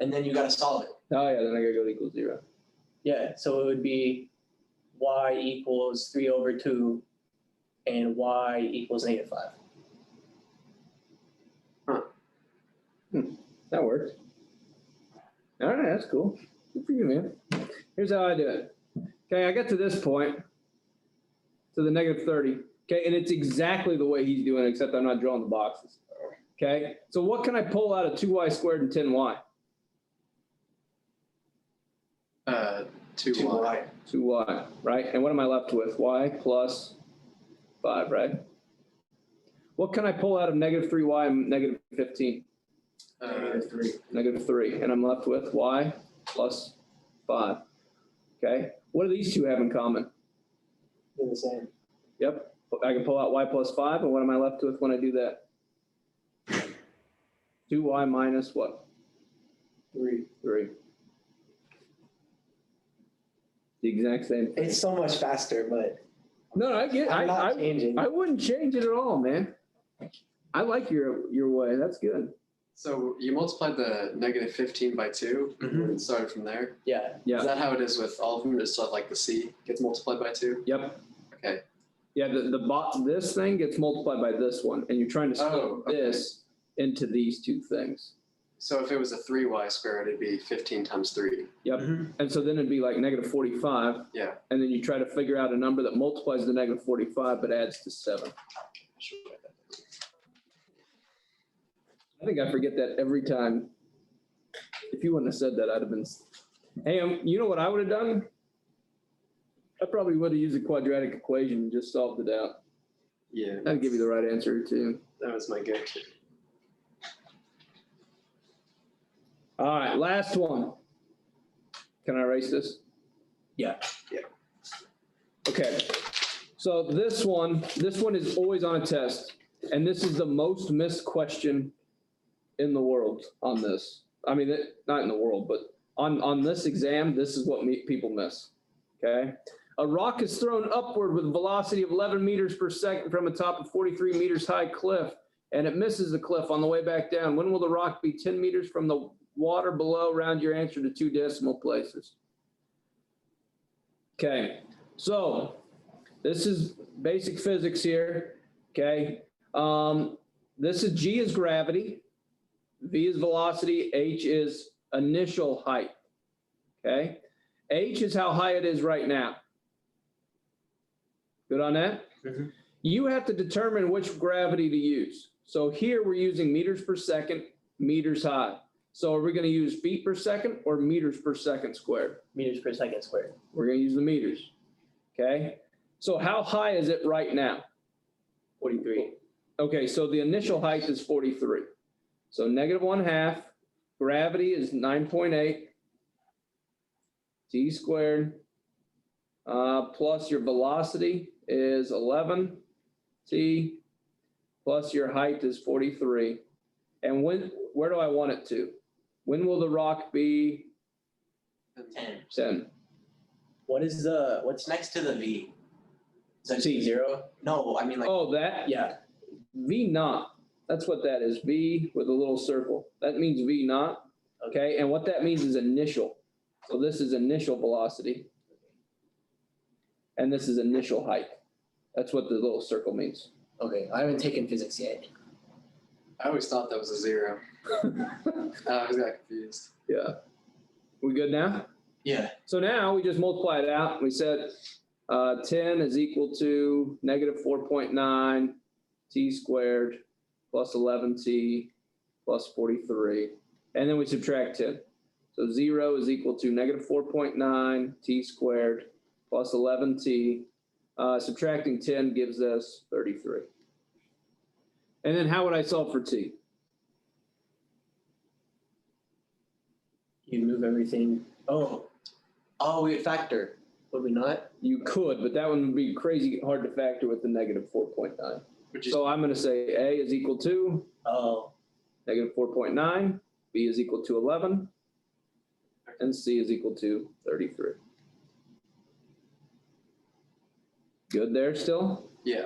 And then you got to solve it. Oh, yeah. Then I got to go to equal 0. Yeah, so it would be y equals 3 over 2 and y equals negative 5. That works. All right. That's cool. Good for you, man. Here's how I do it. Okay. I got to this point, to the negative 30. Okay. And it's exactly the way he's doing it, except I'm not drawing the boxes. Okay. So what can I pull out of 2y squared and 10y? 2y. 2y, right? And what am I left with? Y plus 5, right? What can I pull out of negative 3y and negative 15? Negative 3. Negative 3. And I'm left with y plus 5. Okay. What do these two have in common? They're the same. Yep. I can pull out y plus 5. And what am I left with when I do that? 2y minus what? 3. 3. The exact same thing. It's so much faster, but No, I get it. I'm not changing. I wouldn't change it at all, man. I like your way. That's good. So you multiplied the negative 15 by 2 Mhm. and started from there. yeah. Is Yeah. that how it is with all of them? Just like the C gets multiplied by 2? Yep. Okay. Yeah, this thing gets multiplied by this one, and you're trying to split Oh, okay. this into these two things. So if it was a 3y squared, it'd be 15 times 3. Yep. Mhm. And so then it'd be like negative 45. Yeah. And then you try to figure out a number that multiplies the negative 45 but adds to 7. I think I forget that every time. If you wouldn't have said that, I'd have been. Hey, you know what I would have done? I probably would have used a quadratic equation and just solved it out. Yeah, That'd give you the right answer too. that was my go-to. All right, last one. Can I erase this? Yeah. Okay. So this one is always on a test, and this is the most missed question in the world on this. I mean, not in the world, but on this exam, this is what people miss. Okay. A rock is thrown upward with a velocity of 11 meters per second from a top of 43 meters high cliff, and it misses the cliff on the way back down. When will the rock be 10 meters from the water below? Round your answer to 2 decimal places. Okay. So this is basic physics here. Okay. This is G is gravity. V is velocity. H is initial height. Okay. H is how high it is right now. Good on that? Mhm. You have to determine which gravity to use. So here we're using meters per second, meters high. So are we going to use feet per second or meters per second squared? Meters per second squared. We're going to use the meters. Okay. So how high is it right now? 43. Okay. So the initial height is 43. So -1/2. Gravity is 9.8. T squared. Plus your velocity is 11. T plus your height is 43. And where do I want it to? When will the rock be 10. 10? What's next to the V? Is that C. 0? No, I mean like, Oh, that? yeah. V naught. That's what that is. V with a little circle. That means V naught. Okay. And what that means is initial. So this is initial velocity. And this is initial height. That's what the little circle means. Okay, I haven't taken physics yet. I always thought that was a 0. I always got confused. Yeah. We good now? Yeah. So now we just multiply it out. We said 10 is equal to negative 4.9 t squared plus 11t plus 43. And then we subtract 10. So 0 is equal to negative 4.9 t squared plus 11t. Subtracting 10 gives us 33. And then how would I solve for t? You move everything. Oh, we would factor, would we not? You could, but that one would be crazy hard to factor with the negative 4.9. Which is So I'm going to say A is equal to Oh, negative 4.9, B is equal to 11, and C is equal to 33. Good there still? yeah.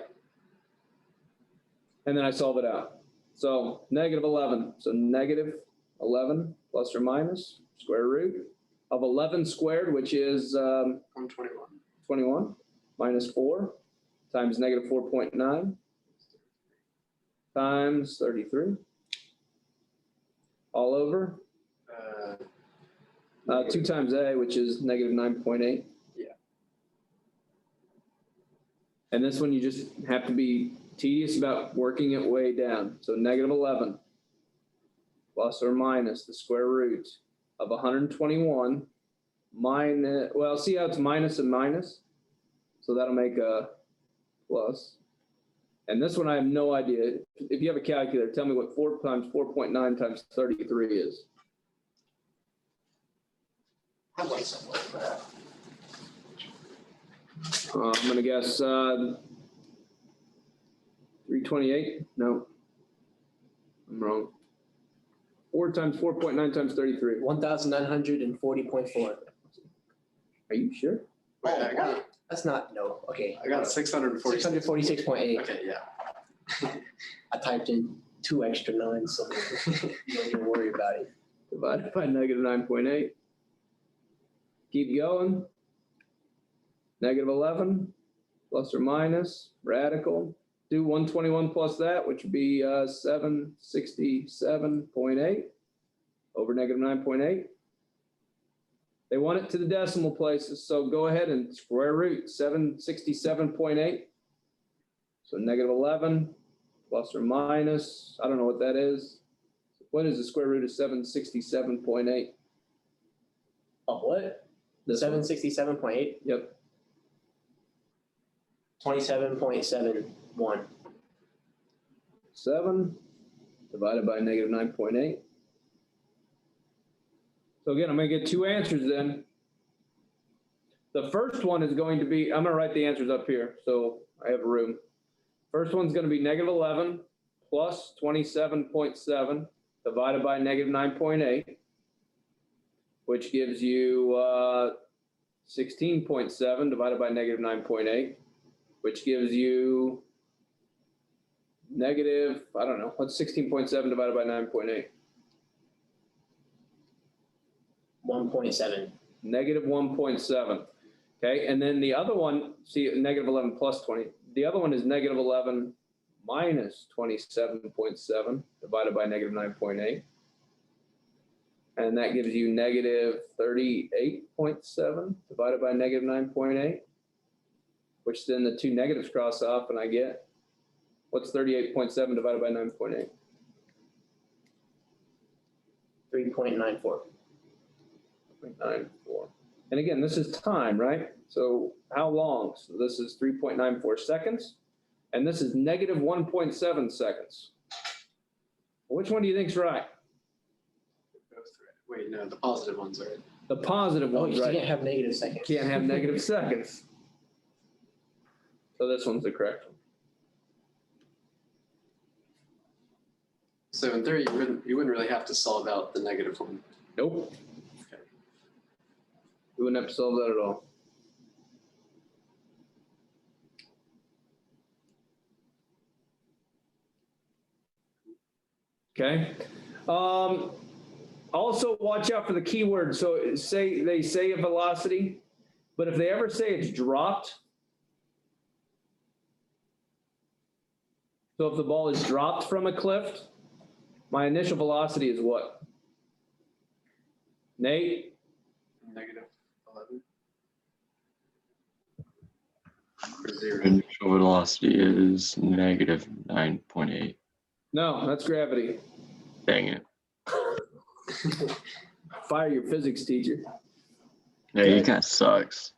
And then I solve it out. So negative 11. So negative 11 plus or minus square root of 11 squared, which is 121. 21, minus 4 times negative 4.9 times 33. All over. 2 times A, which is negative 9.8. Yeah. And this one, you just have to be tedious about working it way down. So negative 11 plus or minus the square root of 121 minus, well, see how it's minus and minus? So that'll make a plus. And this one, I have no idea. If you have a calculator, tell me what 4 times 4.9 times 33 is. I'd like something like that. I'm going to guess 328. No, I'm wrong. 4 times 4.9 times 33. 1,940.4. Are you sure? Wait, I got That's not, no, okay. 640. 646.8. Okay, yeah. I typed in 2 extra 9s, so you don't even worry about it. Divided by negative 9.8. Keep going. Negative 11 plus or minus radical. Do 121 plus that, which would be 767.8 over negative 9.8. They want it to the decimal places, so go ahead and square root 767.8. So negative 11 plus or minus, I don't know what that is. What is the square root of 767.8? Of what? This one. 767.8? Yep. 27.71. 7 divided by negative 9.8. So again, I'm going to get 2 answers then. The first one is going to be, I'm going to write the answers up here so I have room. First one's going to be negative 11 plus 27.7 divided by negative 9.8, which gives you 16.7 divided by negative 9.8, which gives you negative, I don't know, what's 16.7 divided by 9.8? 1.7. Negative 1.7. Okay, and then the other one, see, negative 11 plus 20. The other one is negative 11 minus 27.7 divided by negative 9.8. And that gives you negative 38.7 divided by negative 9.8, which then the 2 negatives cross off and I get, what's 38.7 divided by 9.8? 3.94. 3.94. And again, this is time, right? So how long? So this is 3.94 seconds, and this is negative 1.7 seconds. Which one do you think's right? Wait, no, the positive ones are. The positive Oh, one's you right. can't have negative seconds. Can't have negative seconds. So this one's the correct one. So in theory, you wouldn't really have to solve out the negative one. Nope. Okay. We wouldn't have to solve that at all. Okay. Also watch out for the keyword. So they say a velocity, but if they ever say it's dropped, so if the ball is dropped from a cliff, my initial velocity is what? Nate? Negative. Initial velocity is negative 9.8. No, that's gravity. Dang it. Fire your physics teacher. Yeah, you guys sucks.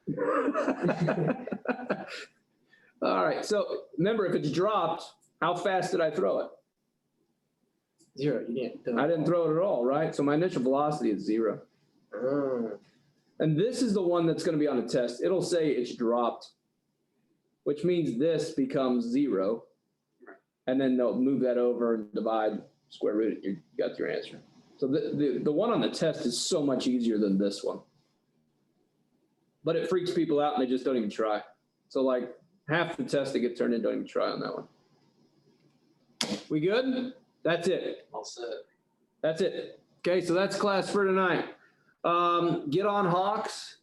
All right, so remember, if it's dropped, how fast did I throw it? 0. You didn't. I didn't throw it at all, right? So my initial velocity is 0. Oh, And this is the one that's going to be on the test. It'll say it's dropped, which means this becomes 0. And then they'll move that over and divide, square root it. You got your answer. So the one on the test is so much easier than this one. But it freaks people out and they just don't even try. So like half the tests that get turned in don't even try on that one. We good? That's it. All set. That's it. Okay, so that's class for tonight. Get on Hawks.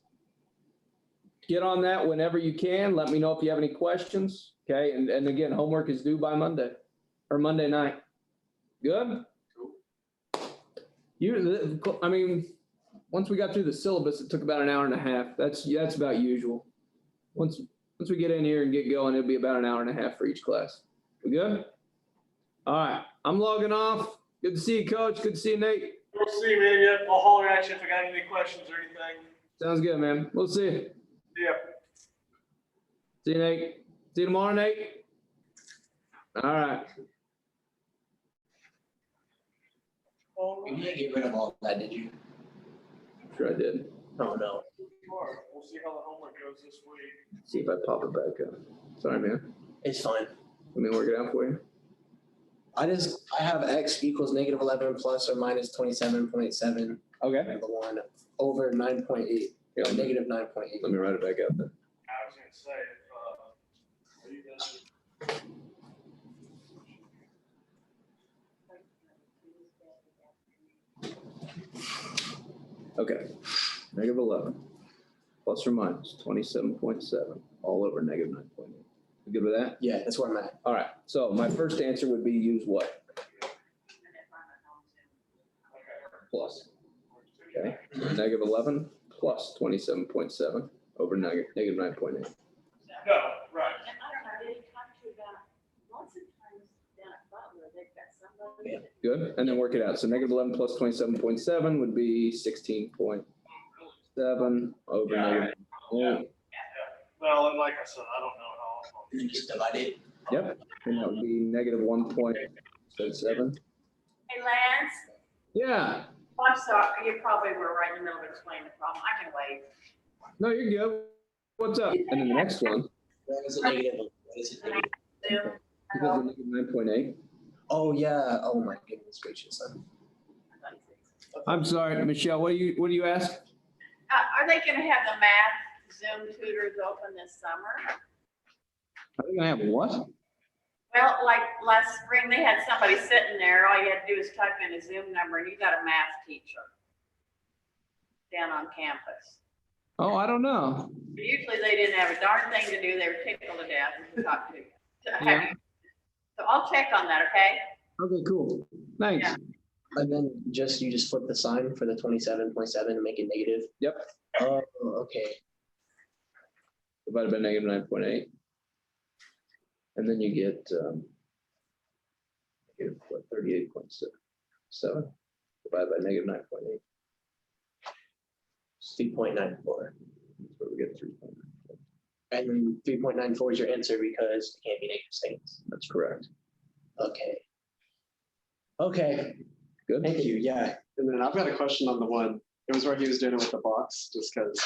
Get on that whenever you can. Let me know if you have any questions. Okay, and again, homework is due by Monday or Monday night. Good? I mean, once we got through the syllabus, it took about an hour and a half. That's about usual. Once we get in here and get going, it'll be about an hour and a half for each class. We good? All right, I'm logging off. Good to see you, Coach. Good to see you, Nate. We'll see, man. Yep. I'll holler at you if I got any questions or anything. Sounds good, man. We'll see you. Yep. See you, Nate. See you tomorrow, Nate. All right. you didn't get rid of all that, did you? Sure I did. Oh, no. We'll see how the homework goes this week. See if I pop it back up. Sorry, man. It's fine. Let me work it out for you. I have x equals negative 11 plus or minus 27.7 Okay. and the one over 9.8, Yeah, let me negative 9.8. write it back out then. I was gonna say, are you guys? Okay. Negative 11 plus or minus 27.7 all over negative 9.8. You good with that? Yeah, that's where I'm at. All right. So my first answer would be use what? Plus. Okay. Negative 11 plus 27.7 over negative 9.8. No, right. And I don't know, did he talk to you about, lots of times down at Butler, they've got somebody Yeah. that Good. And then work it out. So negative 11 plus 27.7 would be 16.7 over negative. Yeah. Well, and like I said, I don't know how. And then just divide it. Yep. And that would be negative 1.7. Hey, Lance, Yeah. I'm sorry, you probably were right in the middle of explaining the problem. I can wait. No, you're good. What's up? And then the next one, Why is it negative? Why is it negative? Zoom. because of negative 9.8. Oh, yeah. Oh, my goodness gracious. I'm sorry, Michelle, what do you ask? Are they gonna have the math Zoom tutors open this summer? Are they gonna have what? Well, like last spring, they had somebody sitting there, all you had to do is type in a Zoom number and you got a math teacher down on campus. Oh, I don't know. Usually they didn't have a darn thing to do, they were tickled to death to talk to you. Yeah. So I'll check on that, okay? Okay, cool. Thanks. Yeah. And then you just flip the sign for the 27.7 and make it negative? Yep. Oh, okay. Divided by negative 9.8. And then you get, negative 38.7 divided by negative 9.8. 3.94. That's where we get 3.9. And then 3.94 is your answer because it can't be negative statements. That's correct. Okay. Okay, Good. thank you, yeah. And then I've got a question on the one, it was where he was doing it with the box, just because.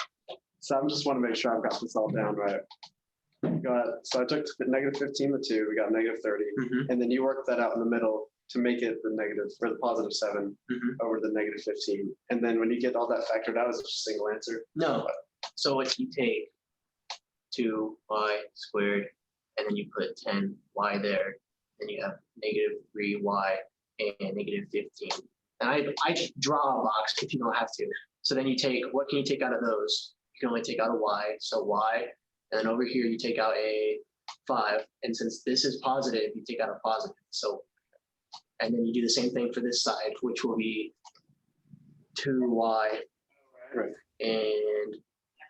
So I just want to make sure I've got this all down right. So I took the negative 15, the 2, we got negative 30. Mhm. And then you worked that out in the middle to make it the negative, or the positive 7 Mhm. over the negative 15. And then when you get all that factored out, it's just a single answer. No, so if you take 2y squared, and then you put 10y there, then you have negative 3y and negative 15. And I draw a box if you don't have to. So then you take, what can you take out of those? You can only take out a y, so y, and then over here you take out a 5, and since this is positive, you take out a positive, so. And then you do the same thing for this side, which will be 2y Right. and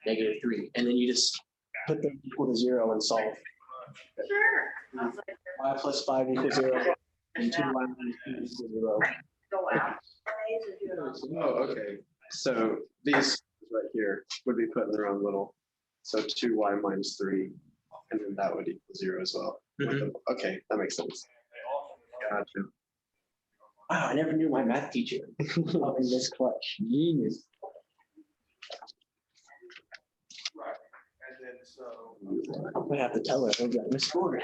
negative 3, and then you just put them equal to 0 and solve. Sure. I was like, Y plus 5 equals 0. And 2y minus 2 equals 0. go out. Days and do it on. Oh, okay. So these right here would be put in their own little, so 2y minus 3, and then that would equal 0 as well. Okay, that makes sense. Gotcha. Wow, I never knew my math teacher. Up in this clutch. Genius. Right. And then so. I have to tell her, I'll get Miss Gordon.